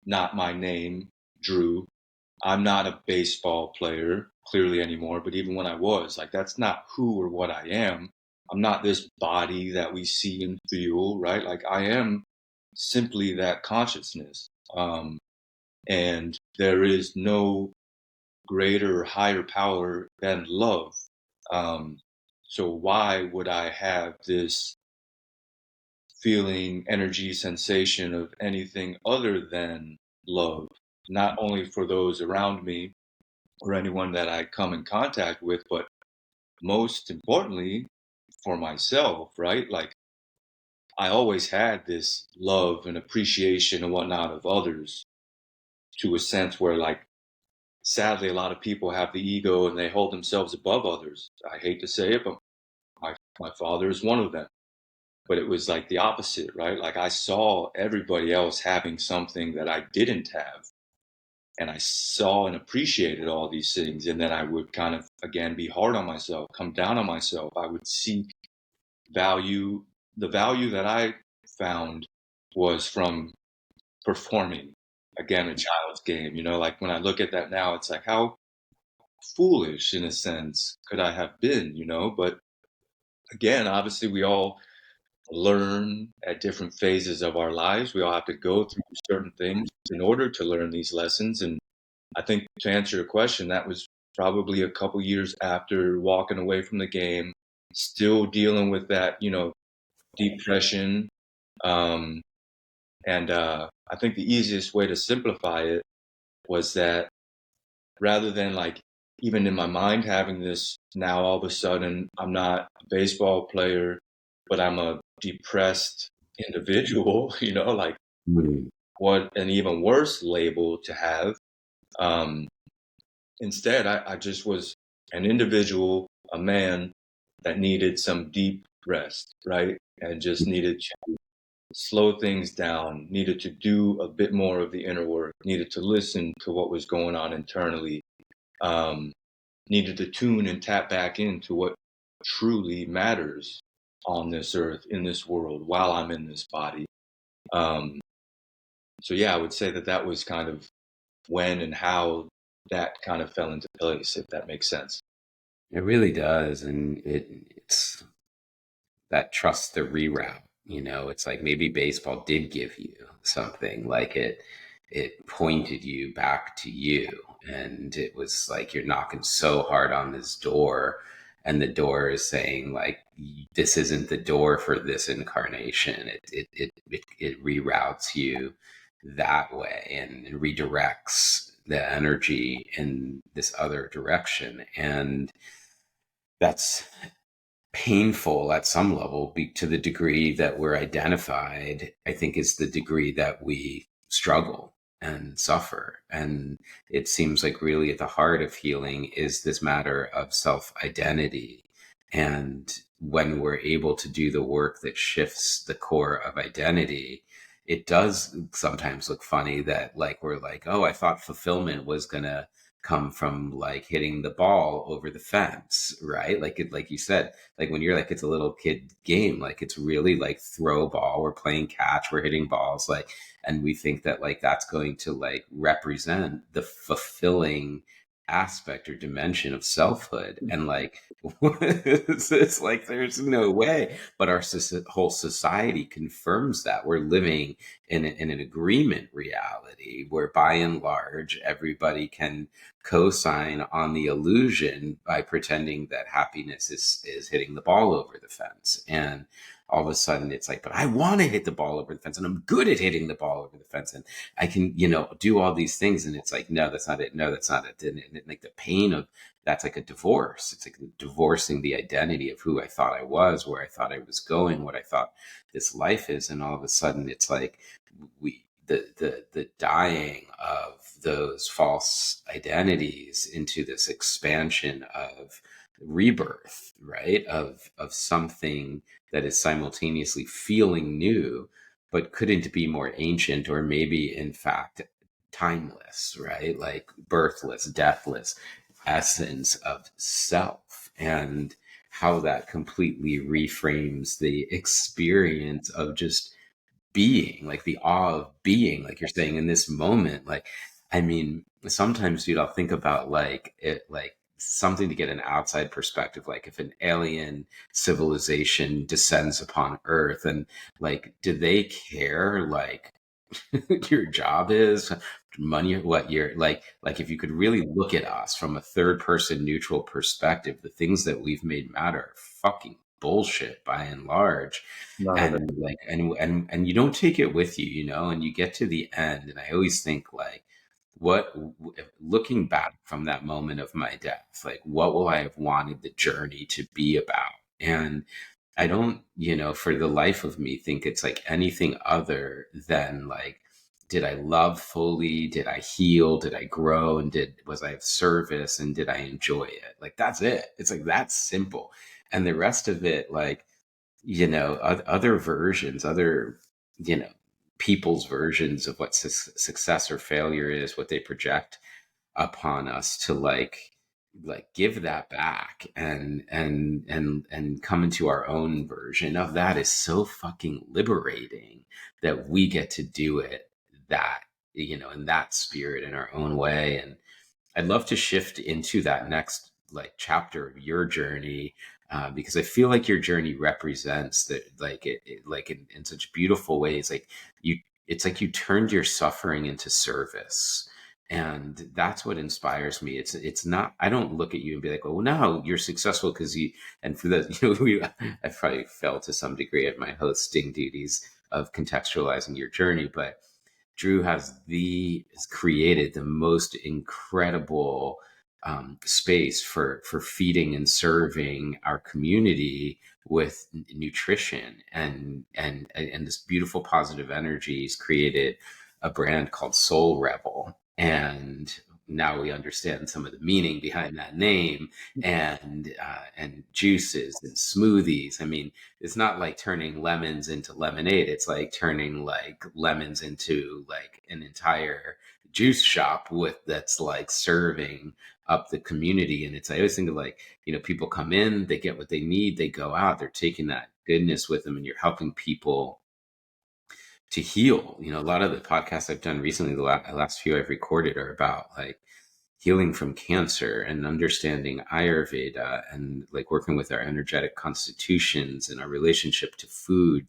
not my name, Drew. I'm not a baseball player clearly anymore, but even when I was, like, that's not who or what I am. I'm not this body that we see and feel, right? Like, I am simply that consciousness. And there is no greater or higher power than love. Um, so why would I have this feeling, energy, sensation of anything other than love? Not only for those around me or anyone that I come in contact with, but most importantly for myself, right? Like, I always had this love and appreciation and whatnot of others, to a sense where, like, sadly, a lot of people have the ego and they hold themselves above others. I hate to say it, but my father is one of them. But it was like the opposite, right? Like, I saw everybody else having something that I didn't have. And I saw and appreciated all these things. And then I would kind of, again, be hard on myself, come down on myself. I would seek value. The value that I found was from performing, again, a child's game. Like, when I look at that now, it's like, how foolish in a sense could I have been, but again, obviously we all learn at different phases of our lives. We all have to go through certain things in order to learn these lessons. And I think, to answer your question, that was probably a couple years after walking away from the game, still dealing with that, depression. Um, and I think the easiest way to simplify it was that, rather than, like, even in my mind having this, now all of a sudden I'm not a baseball player, but I'm a depressed individual, like, Mm. what an even worse label to have. Um, Instead, I just was an individual, a man that needed some deep rest, right? And just needed to slow things down, needed to do a bit more of the inner work, needed to listen to what was going on internally, um, needed to tune and tap back into what truly matters on this earth, in this world, while I'm in this body. Um, so yeah, I would say that was kind of when and how that kind of fell into place, if that makes sense. It really does, and it's that trust the reroute. It's like maybe baseball did give you something, like it pointed you back to you, and it was like you're knocking so hard on this door, and the door is saying, like, this isn't the door for this incarnation. It reroutes you that way, and it redirects the energy in this other direction, and that's painful at some level, to the degree that we're identified. I think is the degree that we struggle and suffer. And it seems like really at the heart of healing is this matter of self identity. And when we're able to do the work that shifts the core of identity, it does sometimes look funny that, like, we're like, oh, I thought fulfillment was going to come from, like, hitting the ball over the fence, right? Like you said, like, when you're like, it's a little kid game, like, it's really like throw ball, we're playing catch, we're hitting balls, like, and we think that, like, that's going to, like, represent the fulfilling aspect or dimension of selfhood. And, like, it's like, there's no way. But our whole society confirms that we're living in an agreement reality where, by and large, everybody can co-sign on the illusion by pretending that happiness is hitting the ball over the fence. And all of a sudden it's like, but I want to hit the ball over the fence, and I'm good at hitting the ball over the fence, and I can, do all these things. And it's like, no, that's not it. No, that's not it. And like, the pain of that's like a divorce. It's like divorcing the identity of who I thought I was, where I thought I was going, what I thought this life is. And all of a sudden it's like, the dying of those false identities into this expansion of rebirth, right? Of something that is simultaneously feeling new, but couldn't be more ancient, or maybe in fact timeless, right? Like birthless, deathless essence of self, and how that completely reframes the experience of just being, like the awe of being, like you're saying in this moment. Like, I mean, sometimes, dude, I'll think about like it, like something to get an outside perspective, like if an alien civilization descends upon Earth, and like, do they care like your job is, money, what you're like if you could really look at us from a third person neutral perspective, the things that we've made matter are fucking bullshit by and large. None of it. And like, and you don't take it with you, and you get to the end, and I always think like, what, looking back from that moment of my death, like what will I have wanted the journey to be about? And I don't, for the life of me, think it's like anything other than like, did I love fully? Did I heal? Did I grow? And was I of service? And did I enjoy it? Like, that's it. It's like, that's simple. And the rest of it, like, other versions, other, you know, people's versions of what success or failure is, what they project upon us to like give that back and come into our own version of that is so fucking liberating, that we get to do it, that, in that spirit, in our own way. And I'd love to shift into that next like chapter of your journey, because I feel like your journey represents that, like like in such beautiful ways. Like you, it's like you turned your suffering into service, and that's what inspires me. It's not. I don't look at you and be like, oh no, you're successful because you. And for that, I probably fell to some degree at my hosting duties of contextualizing your journey, but Drew has created the most incredible space for feeding and serving our community with nutrition, and this beautiful positive energy. He's created a brand called Soul Rebel, and now we understand some of the meaning behind that name, and juices and smoothies. I mean, it's not like turning lemons into lemonade. It's like turning like lemons into like an entire juice shop with that's like serving up the community. And I always think of like, people come in, they get what they need, they go out, they're taking that goodness with them, and you're helping people to heal. A lot of the podcasts I've done recently, the last few I've recorded, are about like healing from cancer and understanding Ayurveda, and like working with our energetic constitutions and our relationship to food,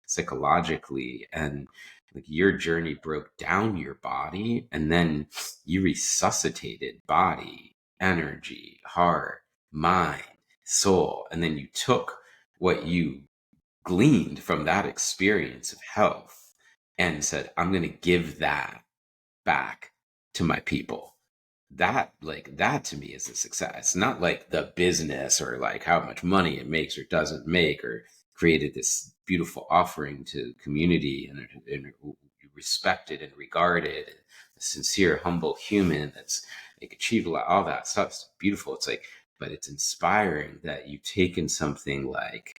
psychologically. And like your journey broke down your body, and then you resuscitated body, energy, heart, mind, soul. And then you took what you gleaned from that experience of health and said, I'm going to give that back to my people. That to me is a success. It's not like the business or like how much money it makes or doesn't make, or created this beautiful offering to community, and respected and regarded, and a sincere, humble human that's like achieved a lot. All that stuff's beautiful. It's like, but it's inspiring that you've taken something like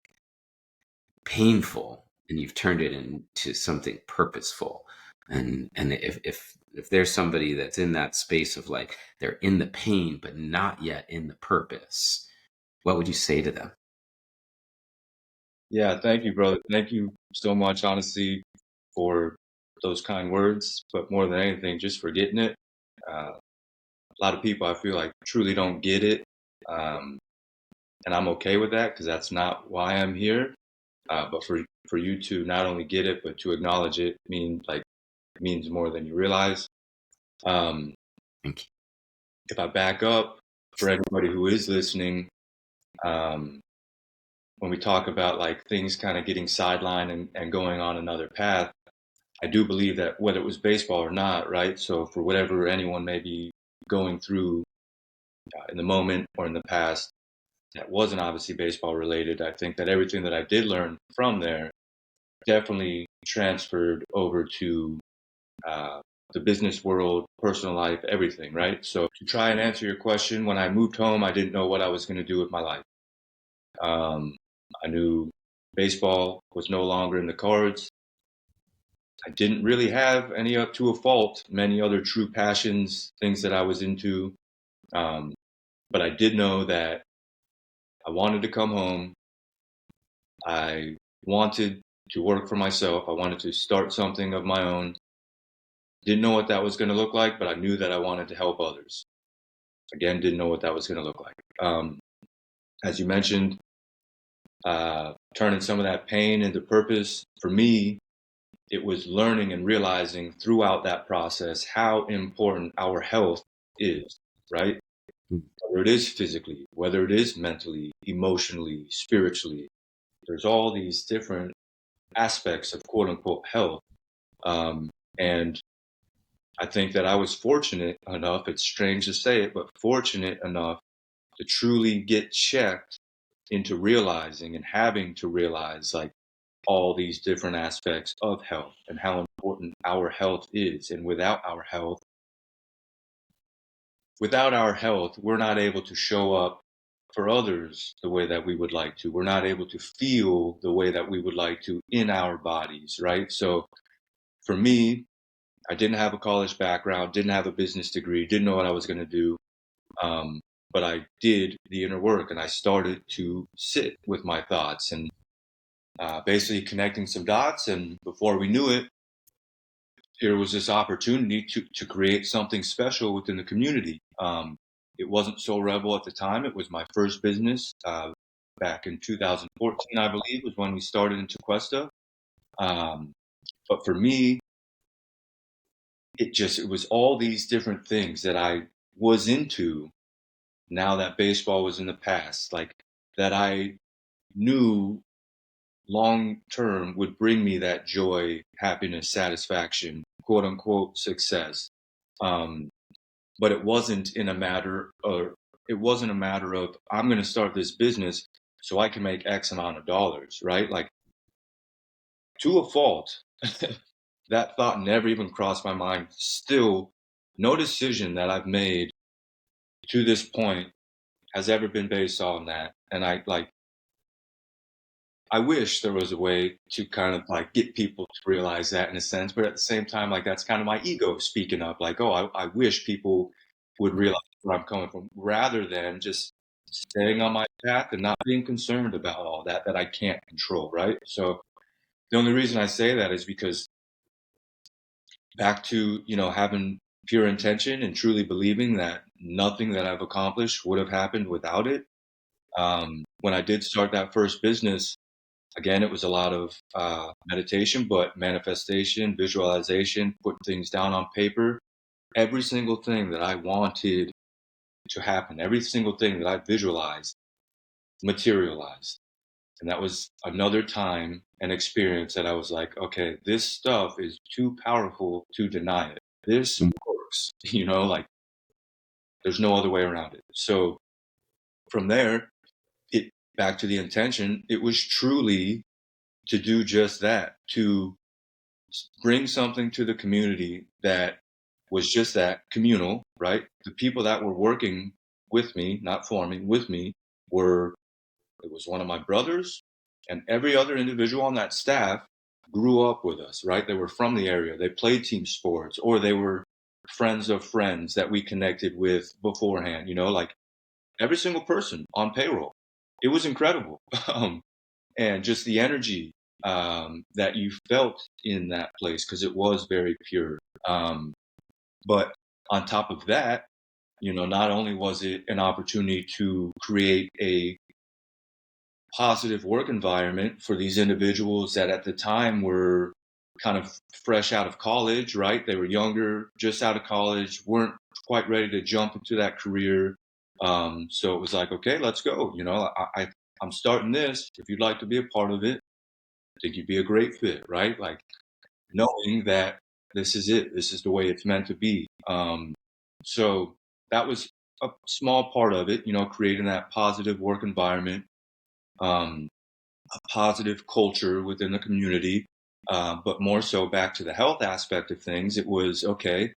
painful and you've turned it into something purposeful. And if there's somebody that's in that space of like, they're in the pain but not yet in the purpose, what would you say to them? Yeah, thank you, brother. Thank you so much, honestly, for those kind words, but more than anything, just for getting it. A lot of people, I feel like, truly don't get it. Um, and I'm okay with that because that's not why I'm here. But for you to not only get it, but to acknowledge it means more than you realize. Um, Thank if I back up for everybody who is listening, um, when we talk about like things kind of getting sidelined and going on another path, I do believe that whether it was baseball or not, right? So for whatever anyone may be going through in the moment or in the past that wasn't obviously baseball related, I think that everything that I did learn from there definitely transferred over to the business world, personal life, everything, right? So to try and answer your question, when I moved home, I didn't know what I was going to do with my life. I knew baseball was no longer in the cards. I didn't really have any, up to a fault, many other true passions, things that I was into. But I did know that I wanted to come home. I wanted to work for myself. I wanted to start something of my own. Didn't know what that was going to look like, but I knew that I wanted to help others. Again, didn't know what that was going to look like. As you mentioned, turning some of that pain into purpose. For me, it was learning and realizing throughout that process how important our health is, right? Whether it is physically, whether it is mentally, emotionally, spiritually. There's all these different aspects of quote unquote health. And I think that I was fortunate enough, it's strange to say it, but fortunate enough to truly get checked into realizing and having to realize like all these different aspects of health and how important our health is. And without our health, we're not able to show up for others the way that we would like to. We're not able to feel the way that we would like to in our bodies, right? So for me, I didn't have a college background, didn't have a business degree, didn't know what I was going to do. But I did the inner work and I started to sit with my thoughts and basically connecting some dots. And before we knew it, there was this opportunity to create something special within the community. It wasn't so rebel at the time. It was my first business back in 2014, I believe, was when we started in Tequesta. But for me, it was all these different things that I was into now that baseball was in the past, like that I knew long term would bring me that joy, happiness, satisfaction, quote unquote success. But it wasn't a matter of I'm going to start this business so I can make X amount of dollars, right? Like to a fault, that thought never even crossed my mind. Still, no decision that I've made to this point has ever been based on that. And I wish there was a way to kind of like get people to realize that in a sense, but at the same time, like that's kind of my ego speaking up, like, oh, I wish people would realize where I'm coming from rather than just staying on my path and not being concerned about all that I can't control, right? So the only reason I say that is because back to, having pure intention and truly believing that nothing that I've accomplished would have happened without it. When I did start that first business, again, it was a lot of meditation, but manifestation, visualization, putting things down on paper. Every single thing that I wanted to happen, every single thing that I visualized materialized. And that was another time and experience that I was like, okay, this stuff is too powerful to deny it. This works, like there's no other way around it. So from there, back to the intention, it was truly to do just that, to bring something to the community that was just that communal, right? The people that were working with me, not for me, with me, it was one of my brothers and every other individual on that staff grew up with us, right? They were from the area. They played team sports or they were friends of friends that we connected with beforehand, like every single person on payroll. It was incredible. And just the energy that you felt in that place because it was very pure. But on top of that, not only was it an opportunity to create a positive work environment for these individuals that at the time were kind of fresh out of college, right? They were younger, just out of college, weren't quite ready to jump into that career. So it was like, okay, let's go. I'm starting this. If you'd like to be a part of it, I think you'd be a great fit, right? Like knowing that this is it. This is the way it's meant to be. So that was a small part of it, creating that positive work environment, a positive culture within the community. But more so back to the health aspect of things, it was okay.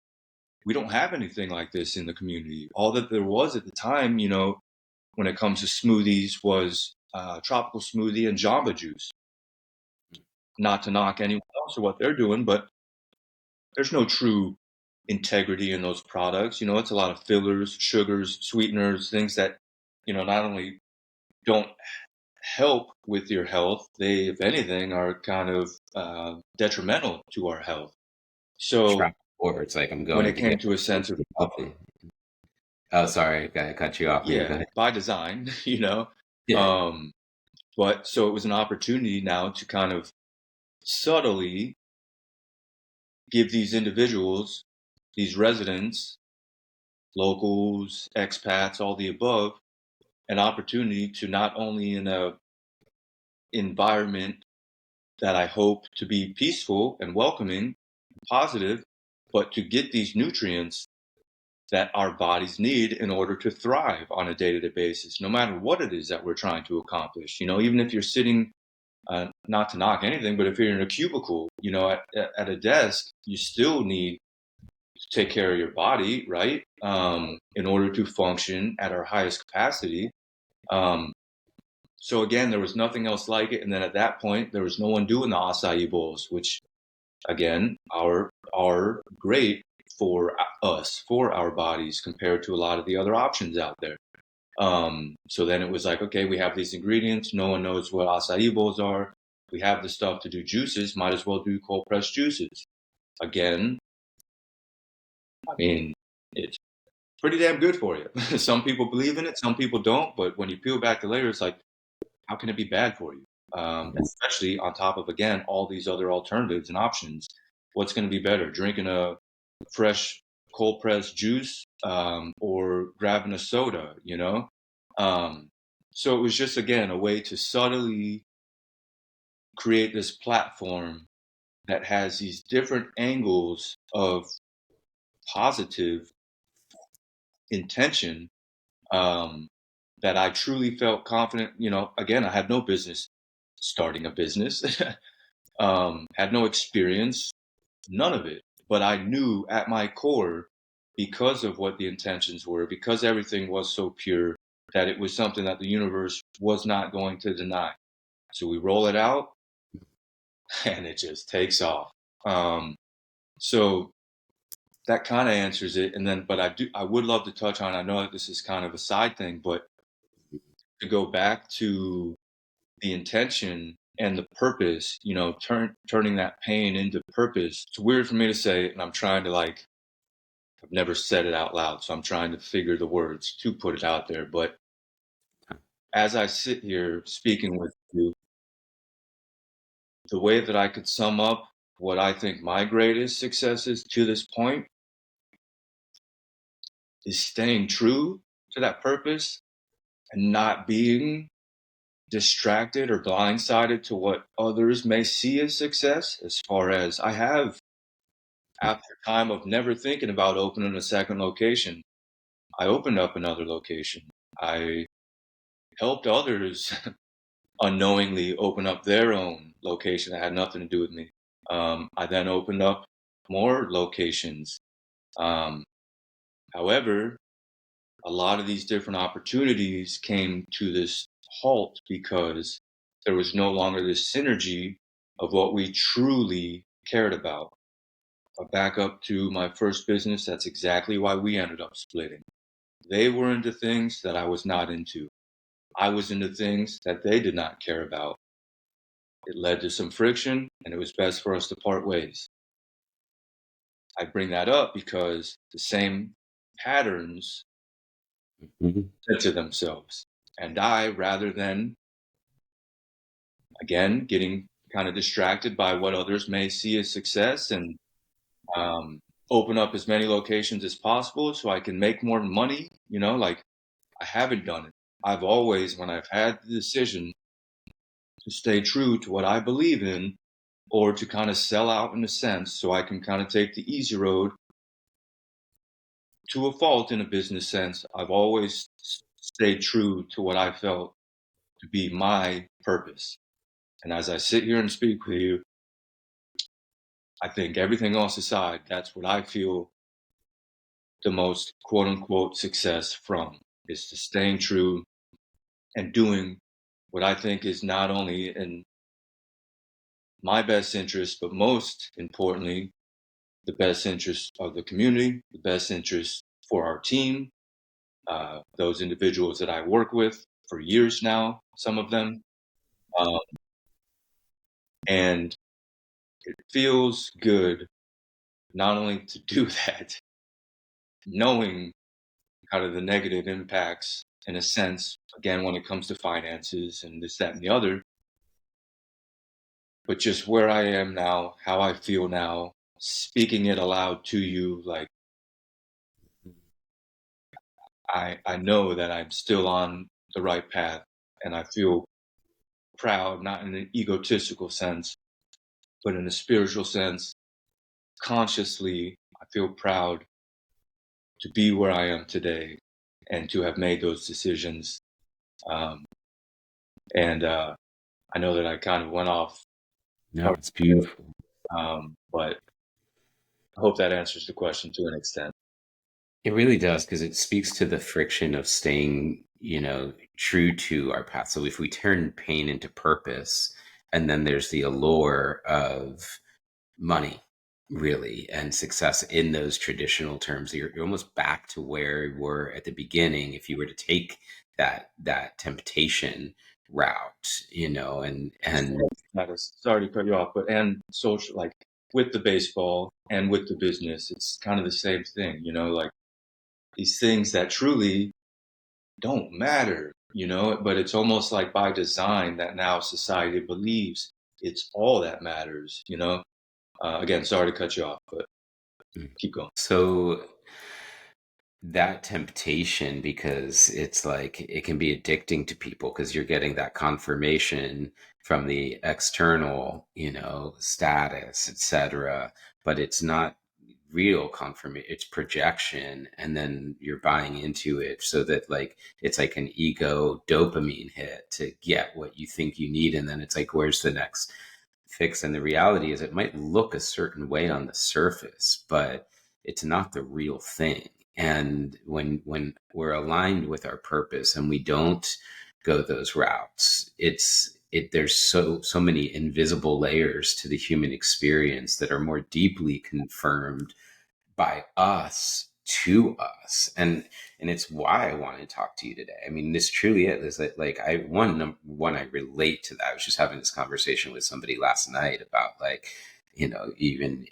We don't have anything like this in the community. All that there was at the time, when it comes to smoothies, was tropical smoothie and Jamba Juice. Not to knock anyone else or what they're doing, but there's no true integrity in those products. It's a lot of fillers, sugars, sweeteners, things that, not only don't help with your health, they, if anything, are kind of detrimental to our health. So Trap or it's like I'm when going it to came get to a sense of, coffee. Oh, sorry, I cut you off, man. Go yeah, ahead. by design, Yeah. um, but so it was an opportunity now to kind of subtly give these individuals, these residents, locals, expats, all the above, an opportunity to not only in a environment that I hope to be peaceful and welcoming, positive, but to get these nutrients that our bodies need in order to thrive on a day-to-day basis, no matter what it is that we're trying to accomplish. Even if you're sitting, not to knock anything, but if you're in a cubicle, at a desk, you still need to take care of your body, right? In order to function at our highest capacity. Um, so again, there was nothing else like it. And then at that point, there was no one doing the acai bowls, which again are great for us, for our bodies, compared to a lot of the other options out there. So then it was like, okay, we have these ingredients. No one knows what acai bowls are. We have the stuff to do juices. Might as well do cold pressed juices. Again, I mean, it's pretty damn good for you. Some people believe in it, some people don't. But when you peel back the layers, like, how can it be bad for you? Especially on top of, again, all these other alternatives and options. What's going to be better, drinking a fresh cold pressed juice or grabbing a soda, So it was just, again, a way to subtly create this platform that has these different angles of positive intention, um, that I truly felt confident. Again, I had no business starting a business, had no experience, none of it. But I knew at my core, because of what the intentions were, because everything was so pure, that it was something that the universe was not going to deny. So we roll it out and it just takes off. So that kind of answers it. And then, but I would love to touch on, I know that this is kind of a side thing, but to go back to the intention and the purpose, turning that pain into purpose. It's weird for me to say, and I'm trying to I've never said it out loud, so I'm trying to figure the words to put it out there. But as I sit here speaking with you, the way that I could sum up what I think my greatest success is to this point is staying true to that purpose and not being distracted or blindsided to what others may see as success. As far as I have, after time of never thinking about opening a second location, I opened up another location. I helped others unknowingly open up their own location that had nothing to do with me. I then opened up more locations. Um, However, a lot of these different opportunities came to this halt because there was no longer this synergy of what we truly cared about. Back up to my first business, that's exactly why we ended up splitting. They were into things that I was not into. I was into things that they did not care about. It led to some friction, and it was best for us to part ways. I bring that up because the same patterns Mhm. said to themselves. And I, rather than, again, getting kind of distracted by what others may see as success and open up as many locations as possible so I can make more money, I haven't done it. I've always, when I've had the decision to stay true to what I believe in, or to kind of sell out in a sense so I can kind of take the easy road to a fault in a business sense, I've always stayed true to what I felt to be my purpose. And as I sit here and speak with you, I think everything else aside, that's what I feel the most quote unquote success from, is to staying true and doing what I think is not only in my best interest, but most importantly, the best interest of the community, the best interest for our team, those individuals that I work with for years now, some of them. Um, and it feels good not only to do that, knowing kind of the negative impacts in a sense, again, when it comes to finances and this, that, and the other, but just where I am now, how I feel now, speaking it aloud to you, like I know that I'm still on the right path, and I feel proud, not in an egotistical sense, but in a spiritual sense. Consciously, I feel proud to be where I am today and to have made those decisions. Um, and I know that I kind of went off, No, it's beautiful. but I hope that answers the question to an extent. It really does, because it speaks to the friction of staying, true to our path. So if we turn pain into purpose, and then there's the allure of money, really, and success in those traditional terms, you're almost back to where we were at the beginning. If you were to take that temptation route, and Sorry to cut you off, but and social, like with the baseball and with the business, it's kind of the same thing, like these things that truly don't matter, but it's almost like by design that now society believes it's all that matters, Again, sorry to cut you off, but keep going. so that temptation, because it's like it can be addicting to people because you're getting that confirmation from the external, status, etc., but it's not real confirmation, it's projection, and then you're buying into it, so that like it's like an ego dopamine hit to get what you think you need, and then it's like, where's the next fix? And the reality is it might look a certain way on the surface, but it's not the real thing. And when we're aligned with our purpose and we don't go those routes, there's so many invisible layers to the human experience that are more deeply confirmed by us to us. And it's why I want to talk to you today. I mean, this truly is like I relate to that. I was just having this conversation with somebody last night about, like, even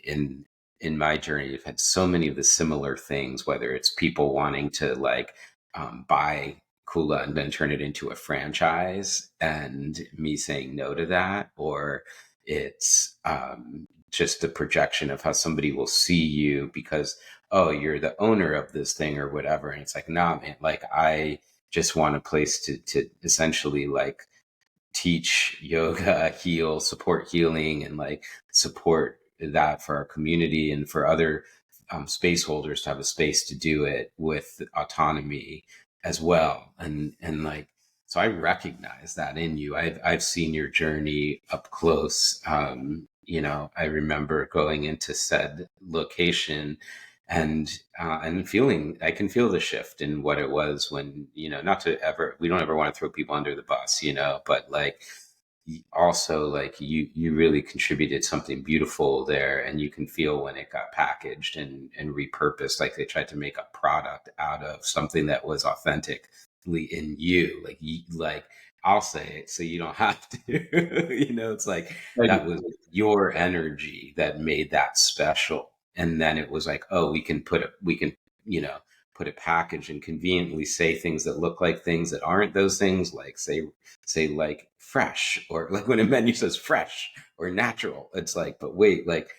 in my journey, I've had so many of the similar things, whether it's people wanting to, like, buy Kula and then turn it into a franchise, and me saying no to that, or it's just the projection of how somebody will see you because, oh, you're the owner of this thing or whatever. And it's like, nah, man, like, I just want a place to essentially, like, teach yoga, heal, support healing, and like support that for our community and for other space holders to have a space to do it with autonomy as well. And like, so I recognize that in you. I've seen your journey up close. I remember going into said location and feeling, I can feel the shift in what it was when, not to ever, we don't ever want to throw people under the bus, but like, also, like, you really contributed something beautiful there, and you can feel when it got packaged and repurposed, like they tried to make a product out of something that was authentically in you, like I'll say it so you don't have to. It's like Thank that was you. your energy that made that special. And then it was like, oh, we can put a package and conveniently say things that look like things that aren't those things, like say like fresh, or like when a menu says fresh or natural, it's like, but wait, like,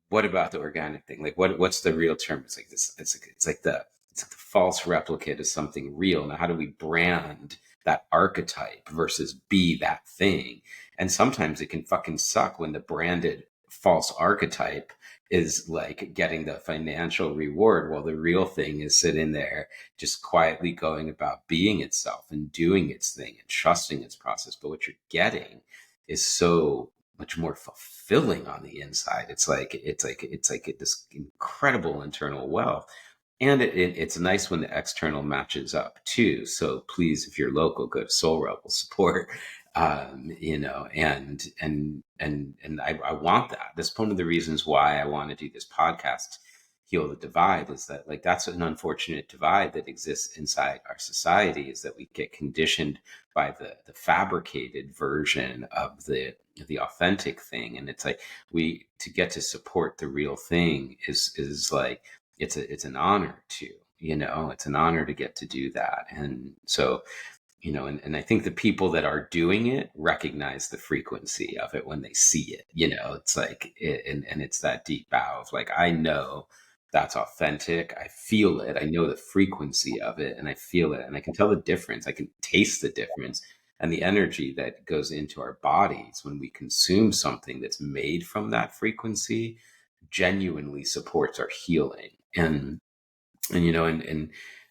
what about the organic thing? Like, what's the real term? It's like this, it's like the false replicate of something real. Now, how do we brand that archetype versus be that thing? And sometimes it can fucking suck when the branded false archetype is like getting the financial reward, while the real thing is sitting there just quietly going about being itself and doing its thing and trusting its process. But what you're getting is so much more fulfilling on the inside. It's like this incredible internal wealth. And it's nice when the external matches up too. So please, if you're local, go to Soul Rebel support. And I want that. That's one of the reasons why I want to do this podcast, Heal the Divide, is that like that's an unfortunate divide that exists inside our society, is that we get conditioned by the fabricated version of the authentic thing. And it's like we to get to support the real thing is like it's an honor to, it's an honor to get to do that. And so, and I think the people that are doing it recognize the frequency of it when they see it. It's like and it's that deep bow of like, I know that's authentic. I feel it. I know the frequency of it, and I feel it, and I can tell the difference. I can taste the difference, and the energy that goes into our bodies when we consume something that's made from that frequency genuinely supports our healing. And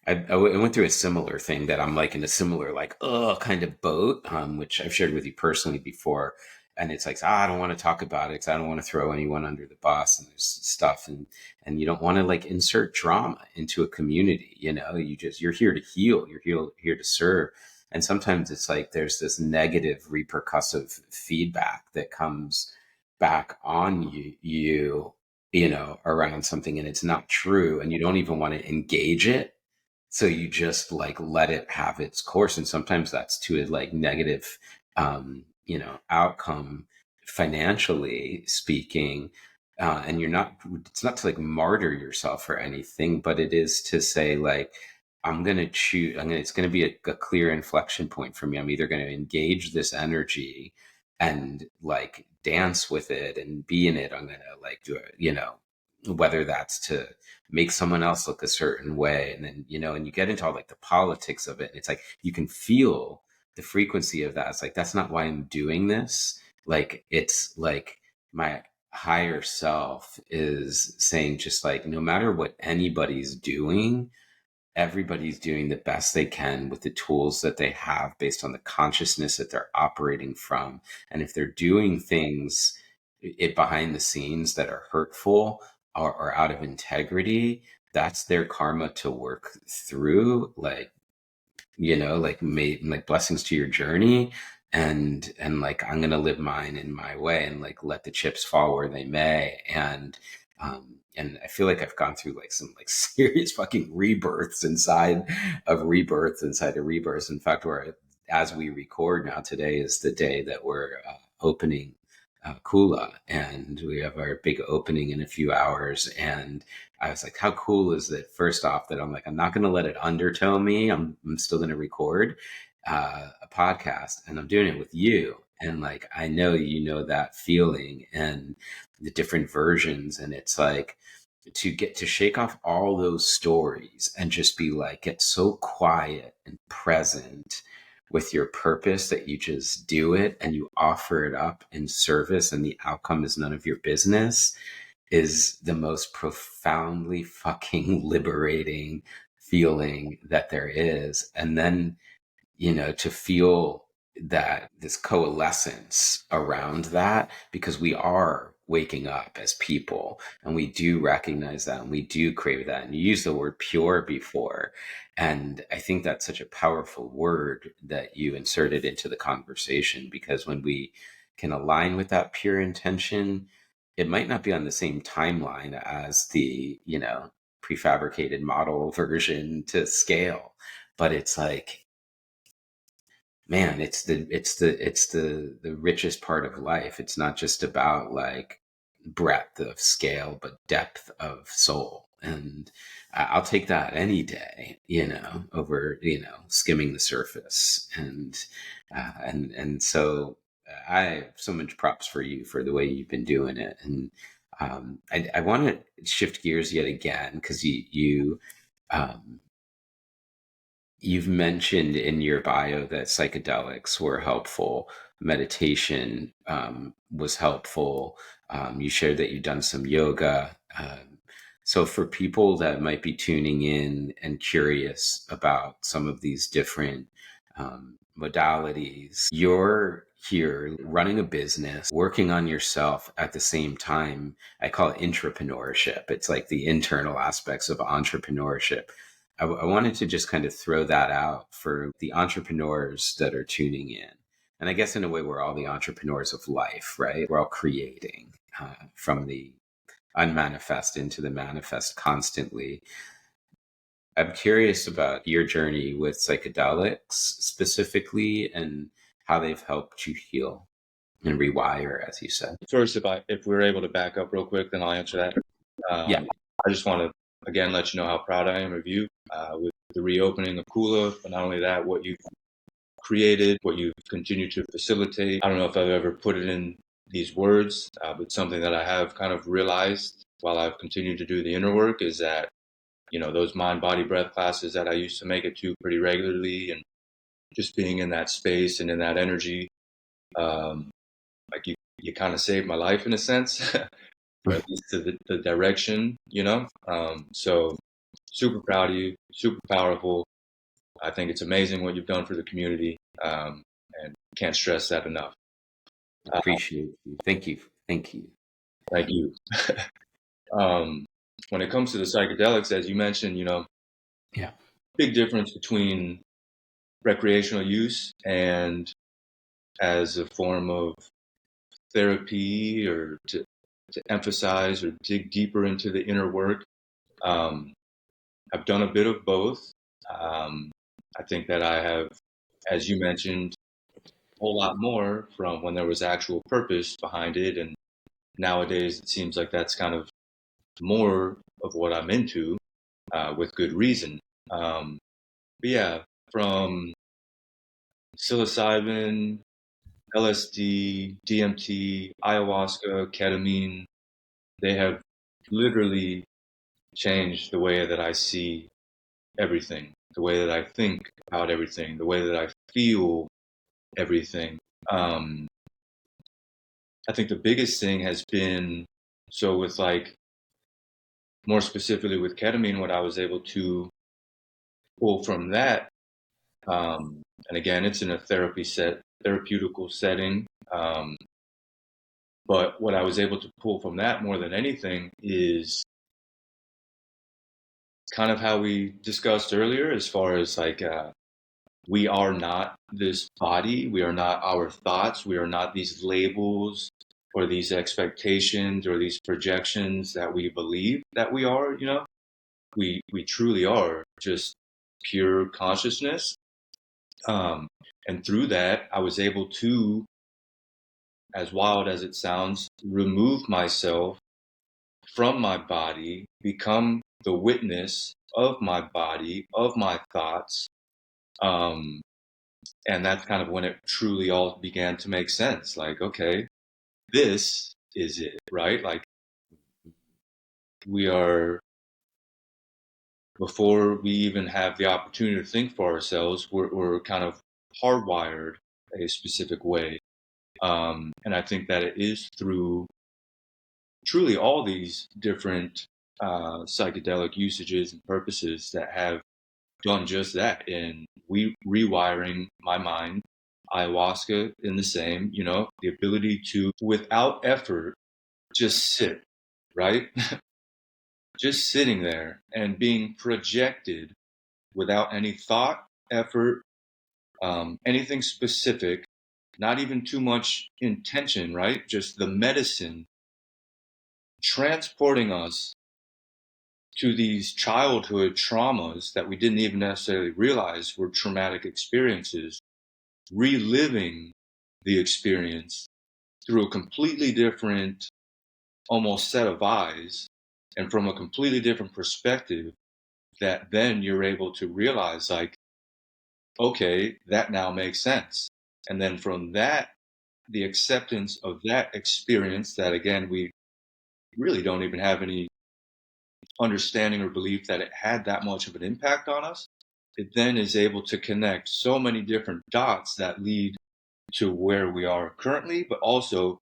I went through a similar thing, that I'm like in a similar like kind of boat, which I've shared with you personally before. And it's like, I don't want to talk about it because I don't want to throw anyone under the bus, and there's stuff, and you don't want to like insert drama into a community. You're here to heal, here to serve. And sometimes it's like there's this negative repercussive feedback that comes back on around something, and it's not true, and you don't even want to engage it. So you just like let it have its course. And sometimes that's to a like negative, outcome, financially speaking. And it's not to like martyr yourself or anything, but it is to say like, it's going to be a clear inflection point for me. I'm either going to engage this energy and like dance with it and be in it. I'm going to like do it, whether that's to make someone else look a certain way. And then, and you get into all like the politics of it. And it's like, you can feel the frequency of that. It's like, that's not why I'm doing this. Like, it's like my higher self is saying, just like, no matter what anybody's doing, everybody's doing the best they can with the tools that they have based on the consciousness that they're operating from. And if they're doing things behind the scenes that are hurtful or out of integrity, that's their karma to work through. Like, like blessings to your journey. And like, I'm going to live mine in my way, and like, let the chips fall where they may. And I feel like I've gone through like some like serious fucking rebirths inside of rebirths inside of rebirths. In fact, as we record now, today is the day that we're opening Kula, and we have our big opening in a few hours. And I was like, how cool is it, first off, that I'm like, I'm not going to let it undertow me. I'm still going to record a podcast, and I'm doing it with you. And like, I know, that feeling and the different versions. And it's like, to get to shake off all those stories and just be like, get so quiet and present with your purpose that you just do it and you offer it up in service, and the outcome is none of your business, is the most profoundly fucking liberating feeling that there is. And then, to feel that this coalescence around that, because we are waking up as people, and we do recognize that, and we do crave that. And you used the word pure before, and I think that's such a powerful word that you inserted into the conversation, because when we can align with that pure intention, it might not be on the same timeline as the prefabricated model version to scale, but it's like, man, it's the richest part of life. It's not just about like breadth of scale, but depth of soul. And I'll take that any day, over, skimming the surface. And so I have so much props for you for the way you've been doing it. And I want to shift gears yet again, because um, you've mentioned in your bio that psychedelics were helpful, meditation was helpful. You shared that you've done some yoga. So for people that might be tuning in and curious about some of these different modalities. You're here running a business, working on yourself at the same time. I call it intrapreneurship. It's like the internal aspects of entrepreneurship. I wanted to just kind of throw that out for the entrepreneurs that are tuning in. And I guess in a way, we're all the entrepreneurs of life, right? We're all creating from the unmanifest into the manifest constantly. I'm curious about your journey with psychedelics specifically and how they've helped you heal and rewire, as you said. First, if we're able to back up real quick, then I'll answer that. Yeah. I just want to again let you know how proud I am of you with the reopening of Kula, but not only that, what you've created, what you've continued to facilitate. I don't know if I've ever put it in these words, but something that I have kind of realized while I've continued to do the inner work is that, you know, those mind, body, breath classes that I used to make it to pretty regularly, and just being in that space and in that energy, like you kind of saved my life in a sense, or at least to the direction, you know? So super proud of you, super powerful. I think it's amazing what you've done for the community, and can't stress that enough. Appreciate you. Thank you. Thank you. Thank you. When it comes to the psychedelics, as you mentioned, you know, Yeah. big difference between recreational use and as a form of therapy or to emphasize or dig deeper into the inner work. I've done a bit of both. I think that I have, as you mentioned, a whole lot more from when there was actual purpose behind it. And nowadays it seems like that's kind of more of what I'm into, with good reason. But yeah, from psilocybin, LSD, DMT, ayahuasca, ketamine, they have literally changed the way that I see everything, the way that I think about everything, the way that I feel everything. I think the biggest thing has been, so with like, more specifically with ketamine, what I was able to pull from that, and again, it's in a therapeutical setting. But what I was able to pull from that more than anything is kind of how we discussed earlier, as far as like, we are not this body, we are not our thoughts, we are not these labels or these expectations or these projections that we believe that we are, you know. We truly are just pure consciousness. And through that, I was able to, as wild as it sounds, remove myself from my body, become the witness of my body, of my thoughts. Um, and that's kind of when it truly all began to make sense. Like, okay, this is it, right? Like, we are, before we even have the opportunity to think for ourselves, we're kind of hardwired a specific way. And I think that it is through truly all these different psychedelic usages and purposes that have done just that in rewiring my mind. Ayahuasca in the same, you know, the ability to, without effort, just sit, right? Just sitting there and being projected without any thought, effort, anything specific, not even too much intention, right? Just the medicine transporting us to these childhood traumas that we didn't even necessarily realize were traumatic experiences, reliving the experience through a completely different, almost set of eyes, and from a completely different perspective, that then you're able to realize, like, okay, that now makes sense. And then from that, the acceptance of that experience, that again, we really don't even have any understanding or belief that it had that much of an impact on us, it then is able to connect so many different dots that lead to where we are currently, but also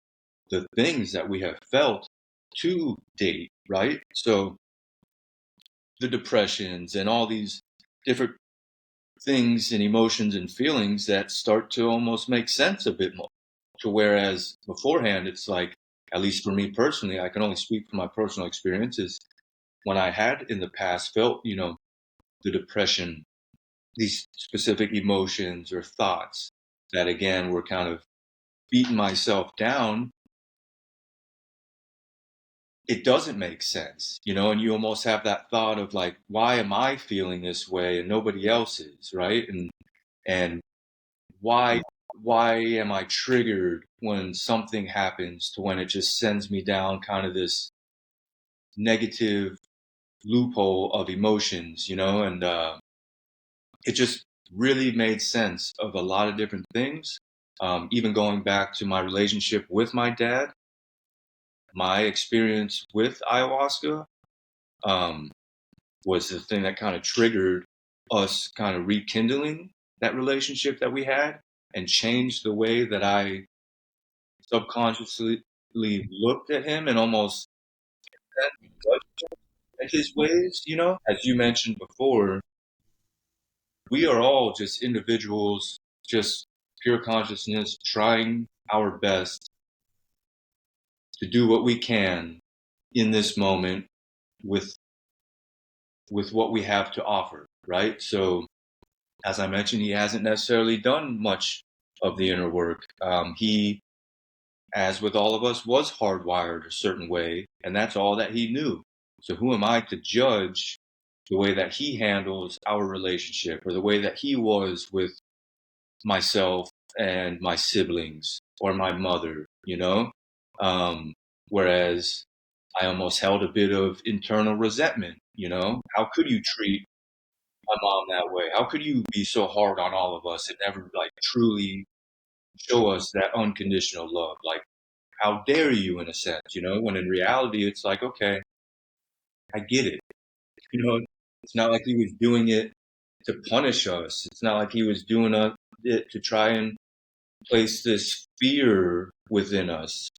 the things that we have felt to date, right? So the depressions and all these different things and emotions and feelings that start to almost make sense a bit more. To whereas beforehand, it's like, at least for me personally, I can only speak from my personal experiences. When I had in the past felt, the depression, these specific emotions or thoughts that again were kind of beating myself down, it doesn't make sense, and you almost have that thought of like, why am I feeling this way and nobody else is, right? And why am I triggered when something happens to when it just sends me down kind of this negative loophole of emotions, and it just really made sense of a lot of different things. Even going back to my relationship with my dad, my experience with ayahuasca um, was the thing that kind of triggered us kind of rekindling that relationship that we had and changed the way that I subconsciously looked at him and almost judged at his ways. As you mentioned before, we are all just individuals, just pure consciousness, trying our best to do what we can in this moment with what we have to offer, right? So, as I mentioned, he hasn't necessarily done much of the inner work. He, as with all of us, was hardwired a certain way, and that's all that he knew. So, who am I to judge the way that he handles our relationship or the way that he was with myself and my siblings or my mother, Um, whereas I almost held a bit of internal resentment, How could you treat my mom that way? How could you be so hard on all of us and never like truly show us that unconditional love? Like, how dare you in a sense, when in reality it's like, okay, I get it. You know, it's not like he was doing it to punish us. It's not like he was doing it to try and place this fear within us.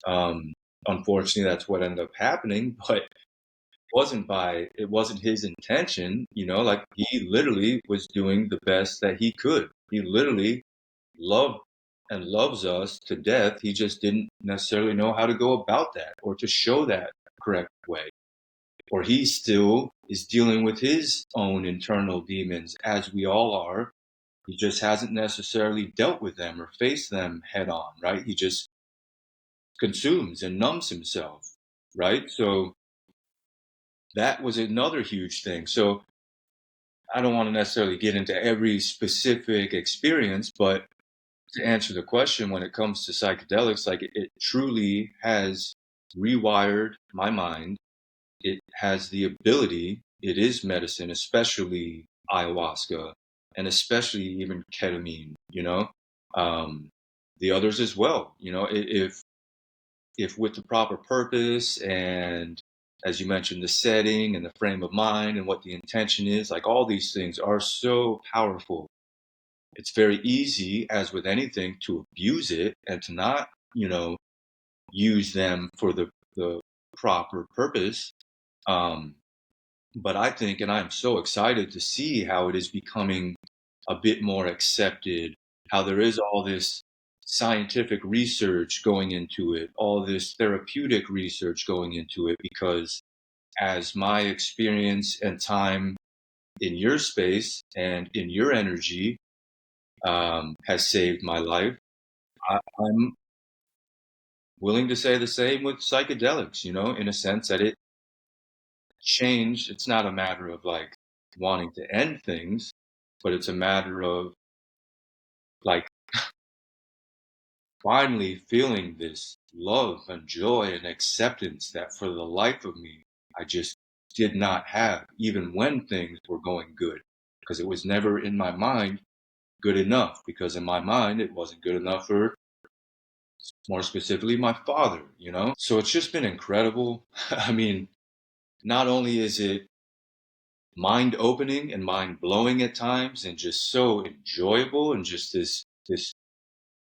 Unfortunately, that's what ended up happening, but it wasn't his intention, like he literally was doing the best that he could. He literally loved and loves us to death. He just didn't necessarily know how to go about that or to show that correct way. Or he still is dealing with his own internal demons, as we all are. He just hasn't necessarily dealt with them or faced them head on, right? He just consumes and numbs himself, right? So that was another huge thing. So I don't want to necessarily get into every specific experience, but to answer the question, when it comes to psychedelics, like it truly has rewired my mind. It has the ability, it is medicine, especially ayahuasca, and especially even ketamine, um, the others as well, if with the proper purpose and, as you mentioned, the setting and the frame of mind and what the intention is, like all these things are so powerful. It's very easy, as with anything, to abuse it and to not, use them for the proper purpose. Um, but I think, and I'm so excited to see how it is becoming a bit more accepted, how there is all this scientific research going into it, all this therapeutic research going into it, because as my experience and time in your space and in your energy has saved my life, I'm willing to say the same with psychedelics, in a sense that it changed. It's not a matter of like wanting to end things, but it's a matter of like finally feeling this love and joy and acceptance that for the life of me, I just did not have, even when things were going good, because it was never in my mind good enough, because in my mind, it wasn't good enough for, more specifically, my father, So it's just been incredible. I mean, not only is it mind opening and mind blowing at times and just so enjoyable and just this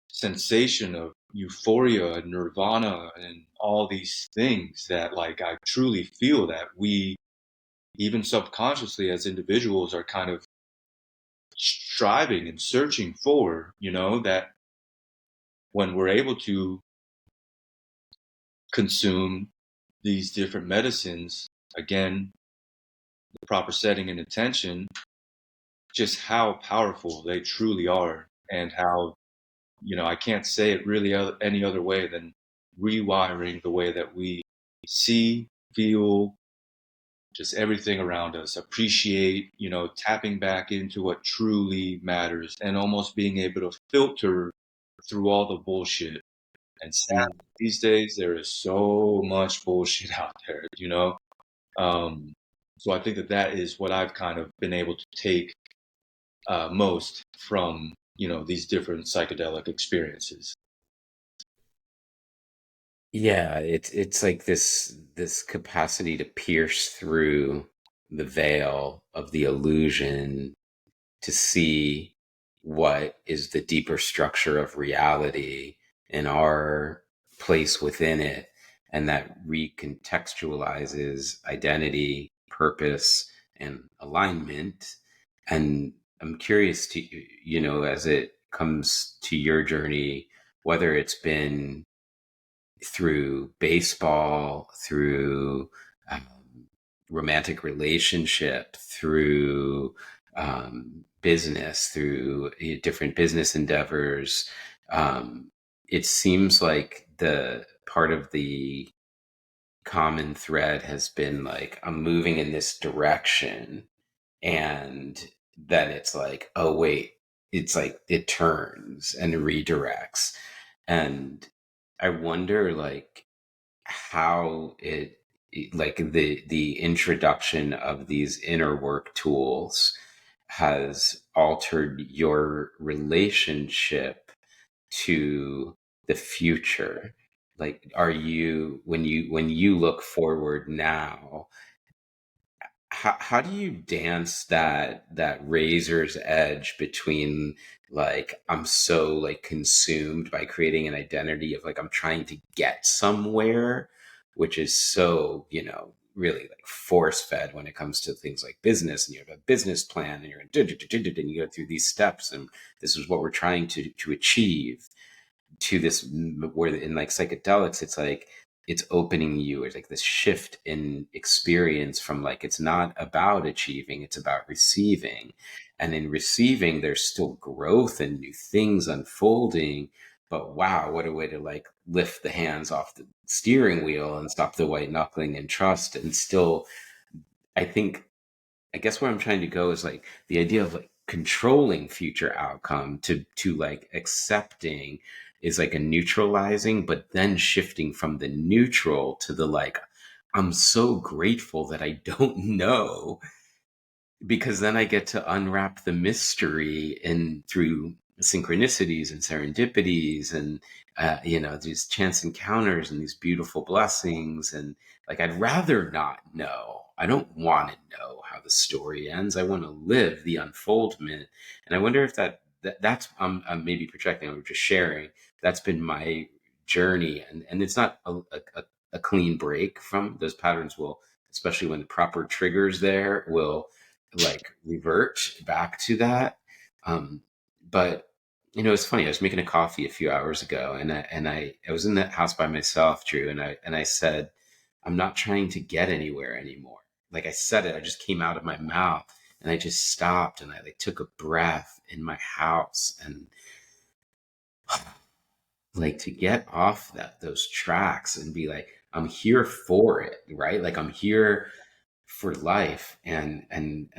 sensation of euphoria and nirvana and all these things that like I truly feel that we even subconsciously as individuals are kind of striving and searching for, that when we're able to consume these different medicines, again, the proper setting and attention, just how powerful they truly are, and how, I can't say it really any other way than rewiring the way that we see, feel, just everything around us, appreciate, tapping back into what truly matters, and almost being able to filter through all the bullshit. And sadly, these days, there is so much bullshit out there, Um, so I think that that is what I've kind of been able to take most from, these different psychedelic experiences. Yeah, it's like this capacity to pierce through the veil of the illusion to see what is the deeper structure of reality and our place within it, and that recontextualizes identity, purpose, and alignment. And I'm curious to, as it comes to your journey, whether it's been through baseball, through romantic relationship, through business, through different business endeavors. It seems like the part of the common thread has been like, I'm moving in this direction. And then it's like, oh, wait, it's like it turns and redirects. And I wonder, like, how like the introduction of these inner work tools has altered your relationship to the future. Like, are you, when you look forward now, how do you dance that razor's edge between, like, I'm so like consumed by creating an identity of like I'm trying to get somewhere, which is so, really like force fed when it comes to things like business, and you have a business plan and you're in and you go through these steps, and this is what we're trying to achieve, to this, where in like psychedelics it's like it's opening you. It's like this shift in experience from, like, it's not about achieving, it's about receiving. And in receiving there's still growth and new things unfolding, but wow, what a way to like lift the hands off the steering wheel and stop the white knuckling and trust. And still, I think, I guess where I'm trying to go is like the idea of like controlling future outcome to like accepting is like a neutralizing, but then shifting from the neutral to the like, I'm so grateful that I don't know, because then I get to unwrap the mystery and through synchronicities and serendipities and these chance encounters and these beautiful blessings. And like, I'd rather not know. I don't want to know how the story ends. I want to live the unfoldment. And I wonder if that's I'm maybe projecting. I'm just sharing. That's been my journey, and it's not a clean break from those patterns. Will, especially when the proper triggers there, will like revert back to that. Um, but it's funny. I was making a coffee a few hours ago, and I was in that house by myself, Drew, and I said, I'm not trying to get anywhere anymore. Like I said it, I just came out of my mouth, and I just stopped, and I like took a breath in my house, and like to get off those tracks and be like, I'm here for it, right? Like I'm here for life. And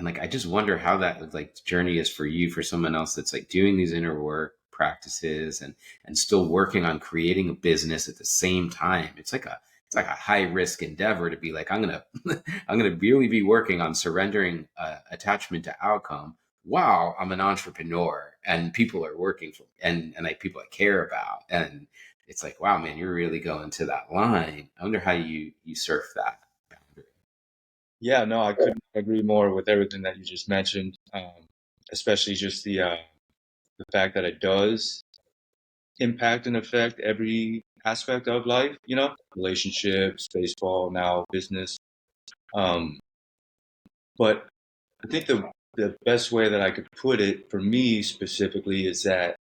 like, I just wonder how that like journey is for you, for someone else that's like doing these inner work practices and still working on creating a business at the same time. It's like a high risk endeavor to be like, I'm gonna really be working on surrendering attachment to outcome while I'm an entrepreneur and people are working for, and like people I care about. And it's like, wow, man, you're really going to that line. I wonder how you surf that boundary. Yeah, no, I couldn't agree more with everything that you just mentioned, especially just the fact that it does impact and affect every aspect of life, relationships, baseball, now business. Um, but I think the best way that I could put it for me specifically is that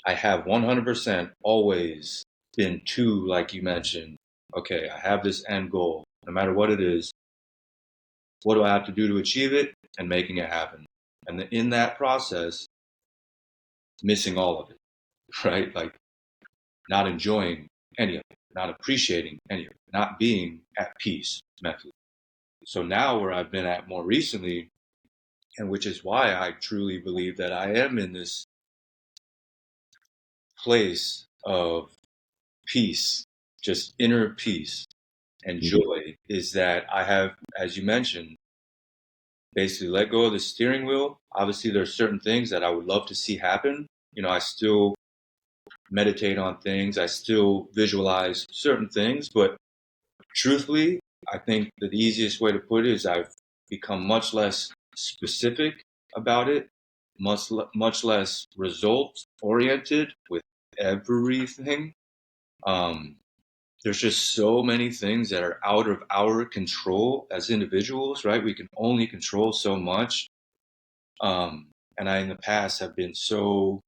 I have 100% always been to, like you mentioned, okay, I have this end goal, no matter what it is. What do I have to do to achieve it? And making it happen. And in that process, missing all of it, right? Like not enjoying any of it, not appreciating any of it, not being at peace mentally. So now where I've been at more recently, and which is why I truly believe that I am in this place of peace, just inner peace and joy, is that I have, as you mentioned, basically let go of the steering wheel. Obviously, there's certain things that I would love to see happen. I still meditate on things. I still visualize certain things, but truthfully, I think that the easiest way to put it is I've become much less specific about it, much less results oriented with everything. There's just so many things that are out of our control as individuals, right? We can only control so much. And I, in the past, have been so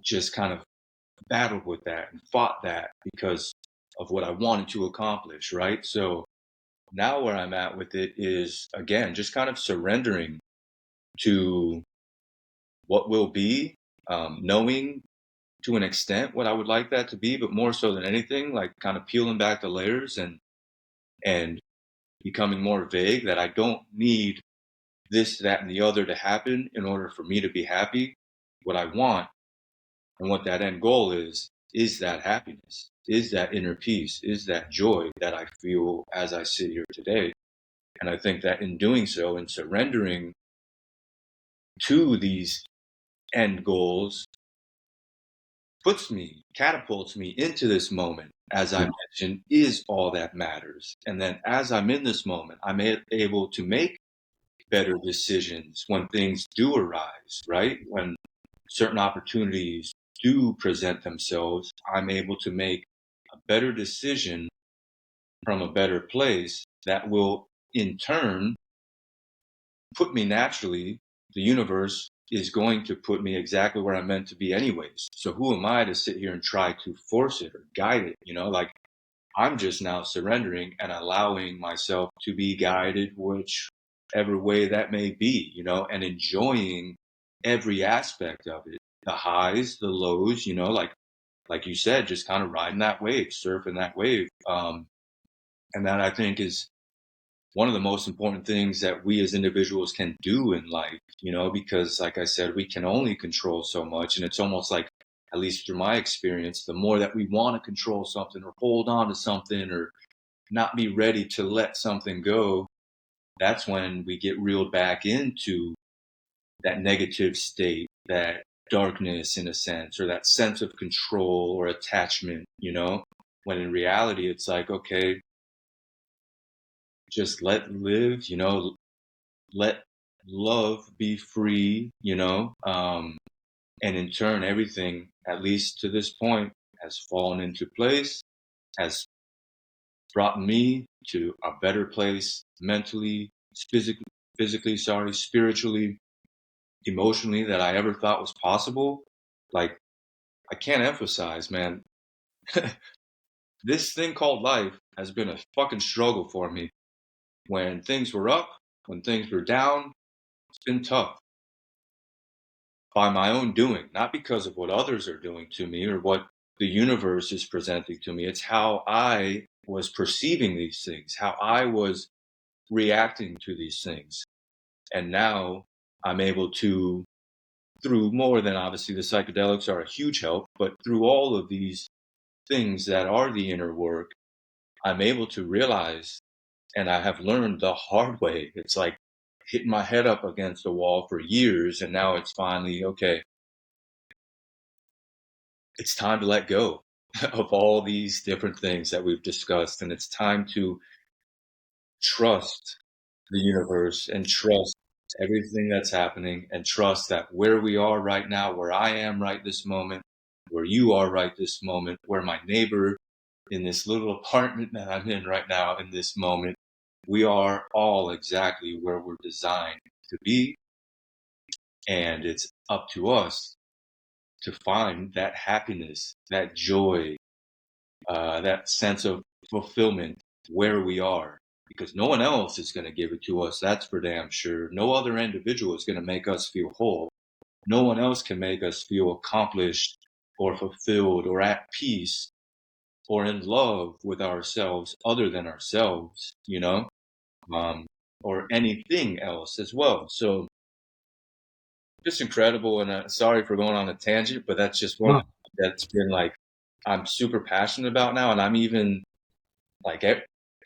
just kind of battled with that and fought that because of what I wanted to accomplish, right? So now where I'm at with it is, again, just kind of surrendering to what will be, knowing to an extent what I would like that to be, but more so than anything, like kind of peeling back the layers and becoming more vague that I don't need this, that, and the other to happen in order for me to be happy. What I want and what that end goal is that happiness, is that inner peace, is that joy that I feel as I sit here today. And I think that in doing so and surrendering to these end goals catapults me into this moment, as I mentioned, is all that matters. And then as I'm in this moment, I'm able to make better decisions when things do arise, right? When certain opportunities do present themselves, I'm able to make a better decision from a better place that will in turn put me naturally. The universe is going to put me exactly where I'm meant to be anyways. So who am I to sit here and try to force it or guide it? Like I'm just now surrendering and allowing myself to be guided whichever way that may be, and enjoying every aspect of it, the highs, the lows, like you said, just kind of riding that wave, surfing that wave. And that I think is one of the most important things that we as individuals can do in life, because like I said, we can only control so much. And it's almost like, at least through my experience, the more that we want to control something or hold on to something or not be ready to let something go, that's when we get reeled back into that negative state, that darkness in a sense, or that sense of control or attachment, when in reality, it's like, okay, just let live, let love be free, and in turn, everything, at least to this point, has fallen into place, has brought me to a better place mentally, physically, spiritually, emotionally, that I ever thought was possible. Like, I can't emphasize, man, this thing called life has been a fucking struggle for me. When things were up, when things were down, it's been tough. By my own doing, not because of what others are doing to me or what the universe is presenting to me. It's how I was perceiving these things, how I was reacting to these things. And now I'm able to, through more than obviously the psychedelics are a huge help, but through all of these things that are the inner work, I'm able to realize, and I have learned the hard way. It's like hitting my head up against the wall for years. And now it's finally, okay, it's time to let go of all these different things that we've discussed. And it's time to trust the universe and trust everything that's happening and trust that where we are right now, where I am right this moment, where you are right this moment, where my neighbor in this little apartment that I'm in right now in this moment, we are all exactly where we're designed to be. And it's up to us to find that happiness, that joy, that sense of fulfillment where we are, because no one else is going to give it to us. That's for damn sure. No other individual is going to make us feel whole. No one else can make us feel accomplished or fulfilled or at peace or in love with ourselves other than ourselves, or anything else as well. So just incredible. And sorry for going on a tangent, but that's just one that's been like, I'm super passionate about now. And I'm even like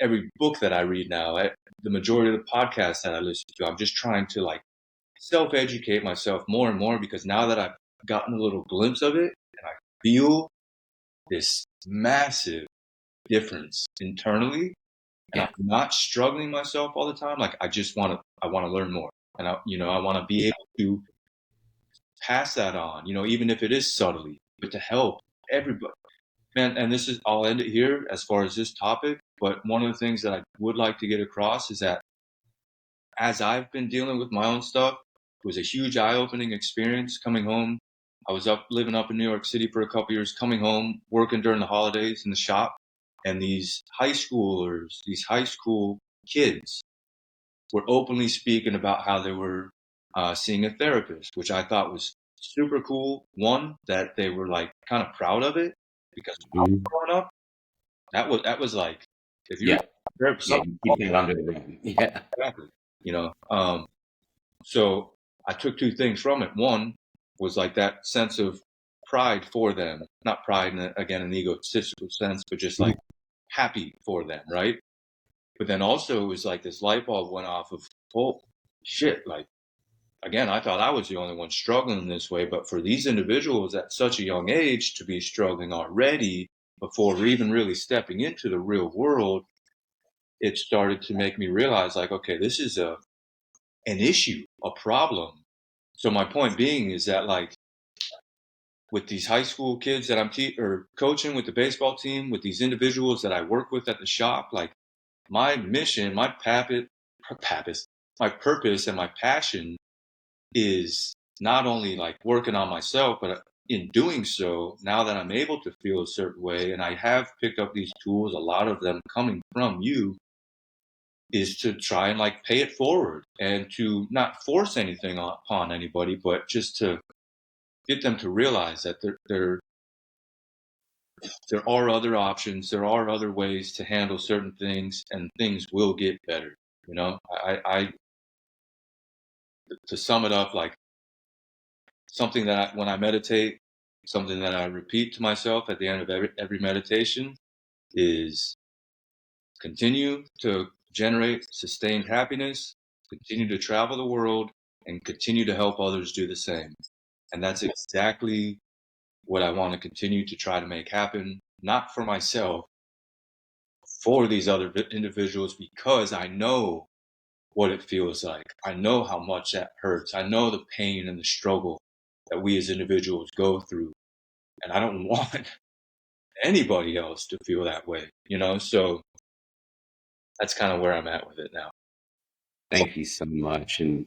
every book that I read now, the majority of the podcasts that I listen to, I'm just trying to like self-educate myself more and more, because now that I've gotten a little glimpse of it and I feel this massive difference internally, and I'm not struggling myself all the time. Like I want to learn more, and I want to be able to pass that on, even if it is subtly, but to help everybody. Man, and I'll end it here as far as this topic, but one of the things that I would like to get across is that as I've been dealing with my own stuff, it was a huge eye-opening experience coming home. I was living up in New York City for a couple years, coming home, working during the holidays in the shop, and these high school kids were openly speaking about how they were seeing a therapist, which I thought was super cool. One, that they were like kind of proud of it, because when I was growing up, that was like, if you're something, keeping it under the rim. exactly, so I took two things from it. One was like that sense of pride for them, not pride again in an egotistical sense, but just like happy for them, right? But then also it was like this light bulb went off of, oh shit, like again, I thought I was the only one struggling this way, but for these individuals at such a young age to be struggling already before even really stepping into the real world, it started to make me realize like, okay, this is an issue, a problem. So my point being is that like with these high school kids that I'm coaching with the baseball team, with these individuals that I work with at the shop, like my mission, my purpose and my passion is not only like working on myself, but in doing so, now that I'm able to feel a certain way and I have picked up these tools, a lot of them coming from you, is to try and like pay it forward and to not force anything upon anybody, but just to get them to realize that there are other options, there are other ways to handle certain things, and things will get better. I to sum it up, like something that when I meditate, something that I repeat to myself at the end of every meditation is continue to generate sustained happiness, continue to travel the world, and continue to help others do the same. And that's exactly what I want to continue to try to make happen, not for myself, for these other individuals, because I know what it feels like. I know how much that hurts. I know the pain and the struggle that we as individuals go through. And I don't want anybody else to feel that way, So that's kind of where I'm at with it now. Thank you so much. And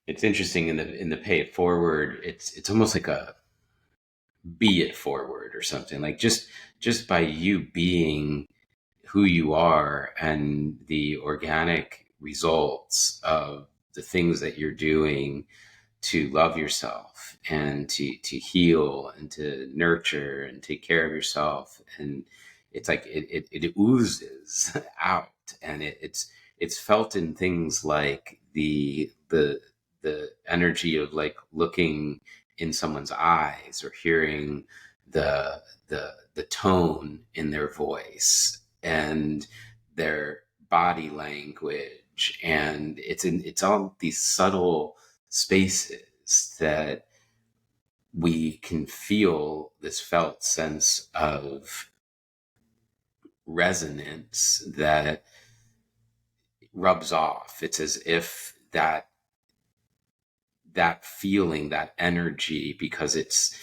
it's interesting in the pay it forward, it's almost like a be it forward or something, like just by you being who you are and the organic results of the things that you're doing to love yourself and to heal and to nurture and take care of yourself. And it's like it oozes out, and it's felt in things like the energy of like looking in someone's eyes or hearing the tone in their voice and their body language. And it's all these subtle spaces that we can feel this felt sense of resonance that rubs off. It's as if that feeling, that energy, because it's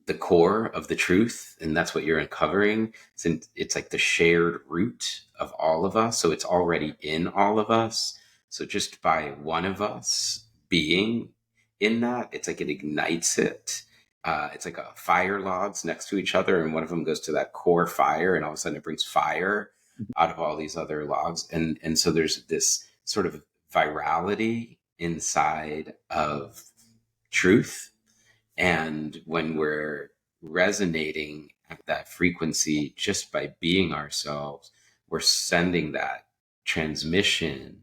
the core of the truth and that's what you're uncovering, since it's like the shared root of all of us, so it's already in all of us. So just by one of us being in that. It's like it ignites it. It's like a fire logs next to each other, and one of them goes to that core fire, and all of a sudden it brings fire out of all these other logs, and so there's this sort of virality inside of truth. And when we're resonating at that frequency just by being ourselves, we're sending that transmission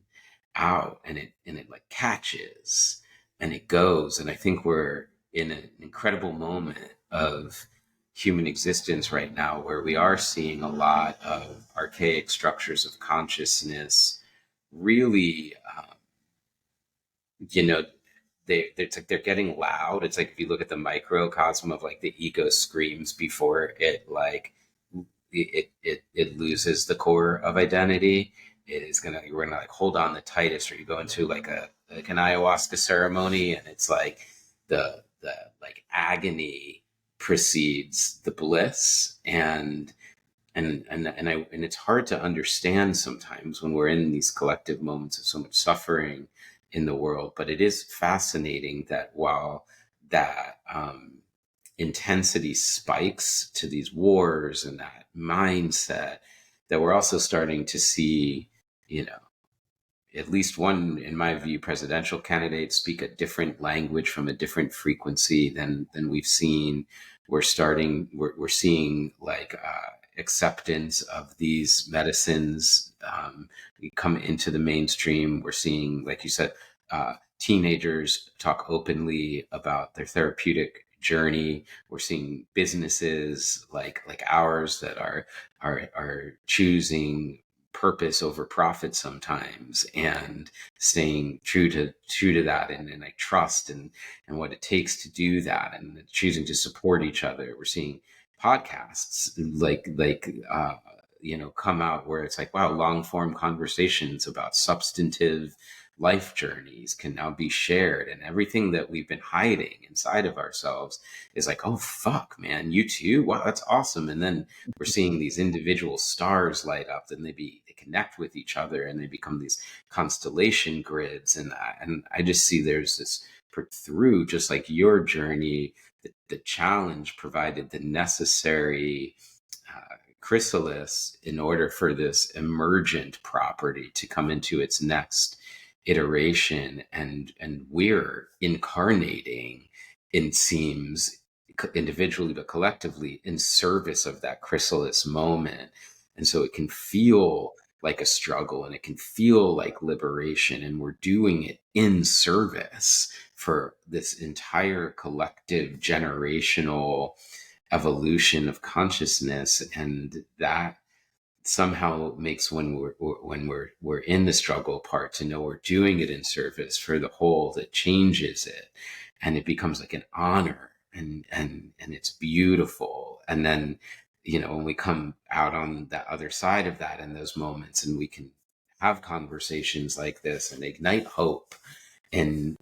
out, and it like catches and it goes. And I think we're in an incredible moment of human existence right now where we are seeing a lot of archaic structures of consciousness really, you know, it's like they're getting loud. It's like if you look at the microcosm of like the ego screams before it like it loses the core of identity. It is gonna We're gonna like hold on the tightest, or you go into like an ayahuasca ceremony, and it's like the like agony precedes the bliss. And it's hard to understand sometimes when we're in these collective moments of so much suffering in the world. But it is fascinating that while that intensity spikes to these wars and that mindset, that we're also starting to see, you know, at least one, in my view, presidential candidate speak a different language from a different frequency than we've seen. We're seeing like acceptance of these medicines come into the mainstream. We're seeing, like you said, teenagers talk openly about their therapeutic journey. We're seeing businesses like ours that are choosing purpose over profit sometimes, and staying true to that, and like trust and what it takes to do that, and choosing to support each other. We're seeing podcasts come out where it's like, wow, long form conversations about substantive life journeys can now be shared, and everything that we've been hiding inside of ourselves is like, oh fuck, man, you too, wow, that's awesome. And then we're seeing these individual stars light up, and they connect with each other, and they become these constellation grids. And I just see there's this, through just like your journey, the challenge provided the necessary chrysalis in order for this emergent property to come into its next iteration. And we're incarnating, it seems, individually but collectively, in service of that chrysalis moment. And so it can feel like a struggle, and it can feel like liberation, and we're doing it in service for this entire collective generational evolution of consciousness. And that somehow makes, when we're in the struggle part, to know we're doing it in service for the whole, that changes it, and it becomes like an honor, and it's beautiful. And then, when we come out on the other side of that, in those moments, and we can have conversations like this and ignite hope in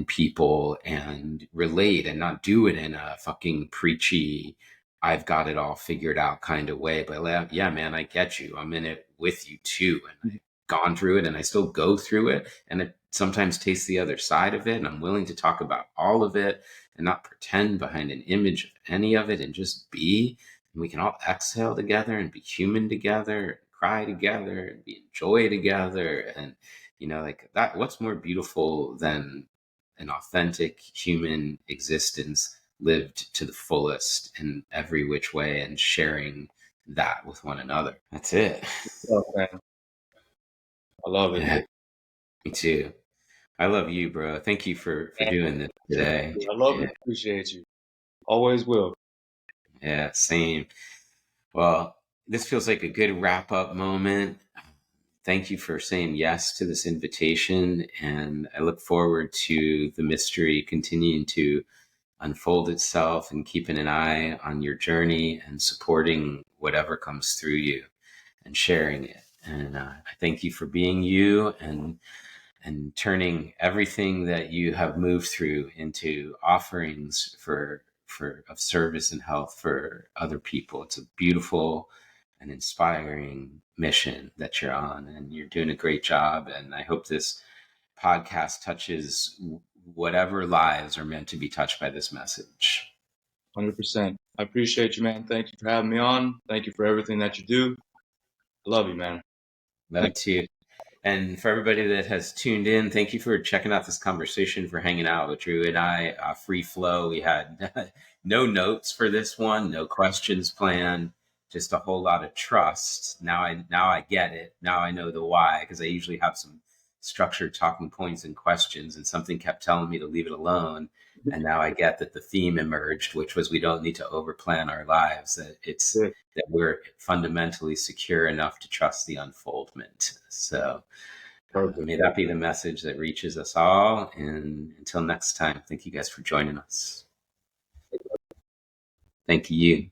people, and relate, and not do it in a fucking preachy, I've got it all figured out kind of way. But yeah, man, I get you. I'm in it with you too. And I've gone through it, and I still go through it. And it sometimes tastes the other side of it. And I'm willing to talk about all of it and not pretend behind an image of any of it, and just be. And we can all exhale together and be human together, and cry together, and be in joy together. And, like that, what's more beautiful than an authentic human existence lived to the fullest in every which way, and sharing that with one another? That's it. Oh, man. I love it. Yeah, me too. I love you, bro. Thank you for doing this today. I love Yeah, and appreciate you. Always will. yeah, same. Well, this feels like a good wrap up moment. Thank you for saying yes to this invitation, and I look forward to the mystery continuing to unfold itself, and keeping an eye on your journey, and supporting whatever comes through you, and sharing it. And I thank you for being you, and turning everything that you have moved through into offerings for of service and health for other people. It's a beautiful and inspiring mission that you're on, and you're doing a great job. And I hope this podcast touches whatever lives are meant to be touched by this message. 100%. I appreciate you, man. Thank you for having me on. Thank you for everything that you do. I love you, man. Love to. And for everybody that has tuned in, thank you for checking out this conversation, for hanging out with Drew and I. Free flow. We had no notes for this one, no questions planned, just a whole lot of trust. Now I get it. Now I know the why, because I usually have some structured talking points and questions, and something kept telling me to leave it alone. And now I get that the theme emerged, which was we don't need to overplan our lives. That it's Yeah. that we're fundamentally secure enough to trust the unfoldment. So may that be the message that reaches us all. And until next time, thank you guys for joining us. Thank you.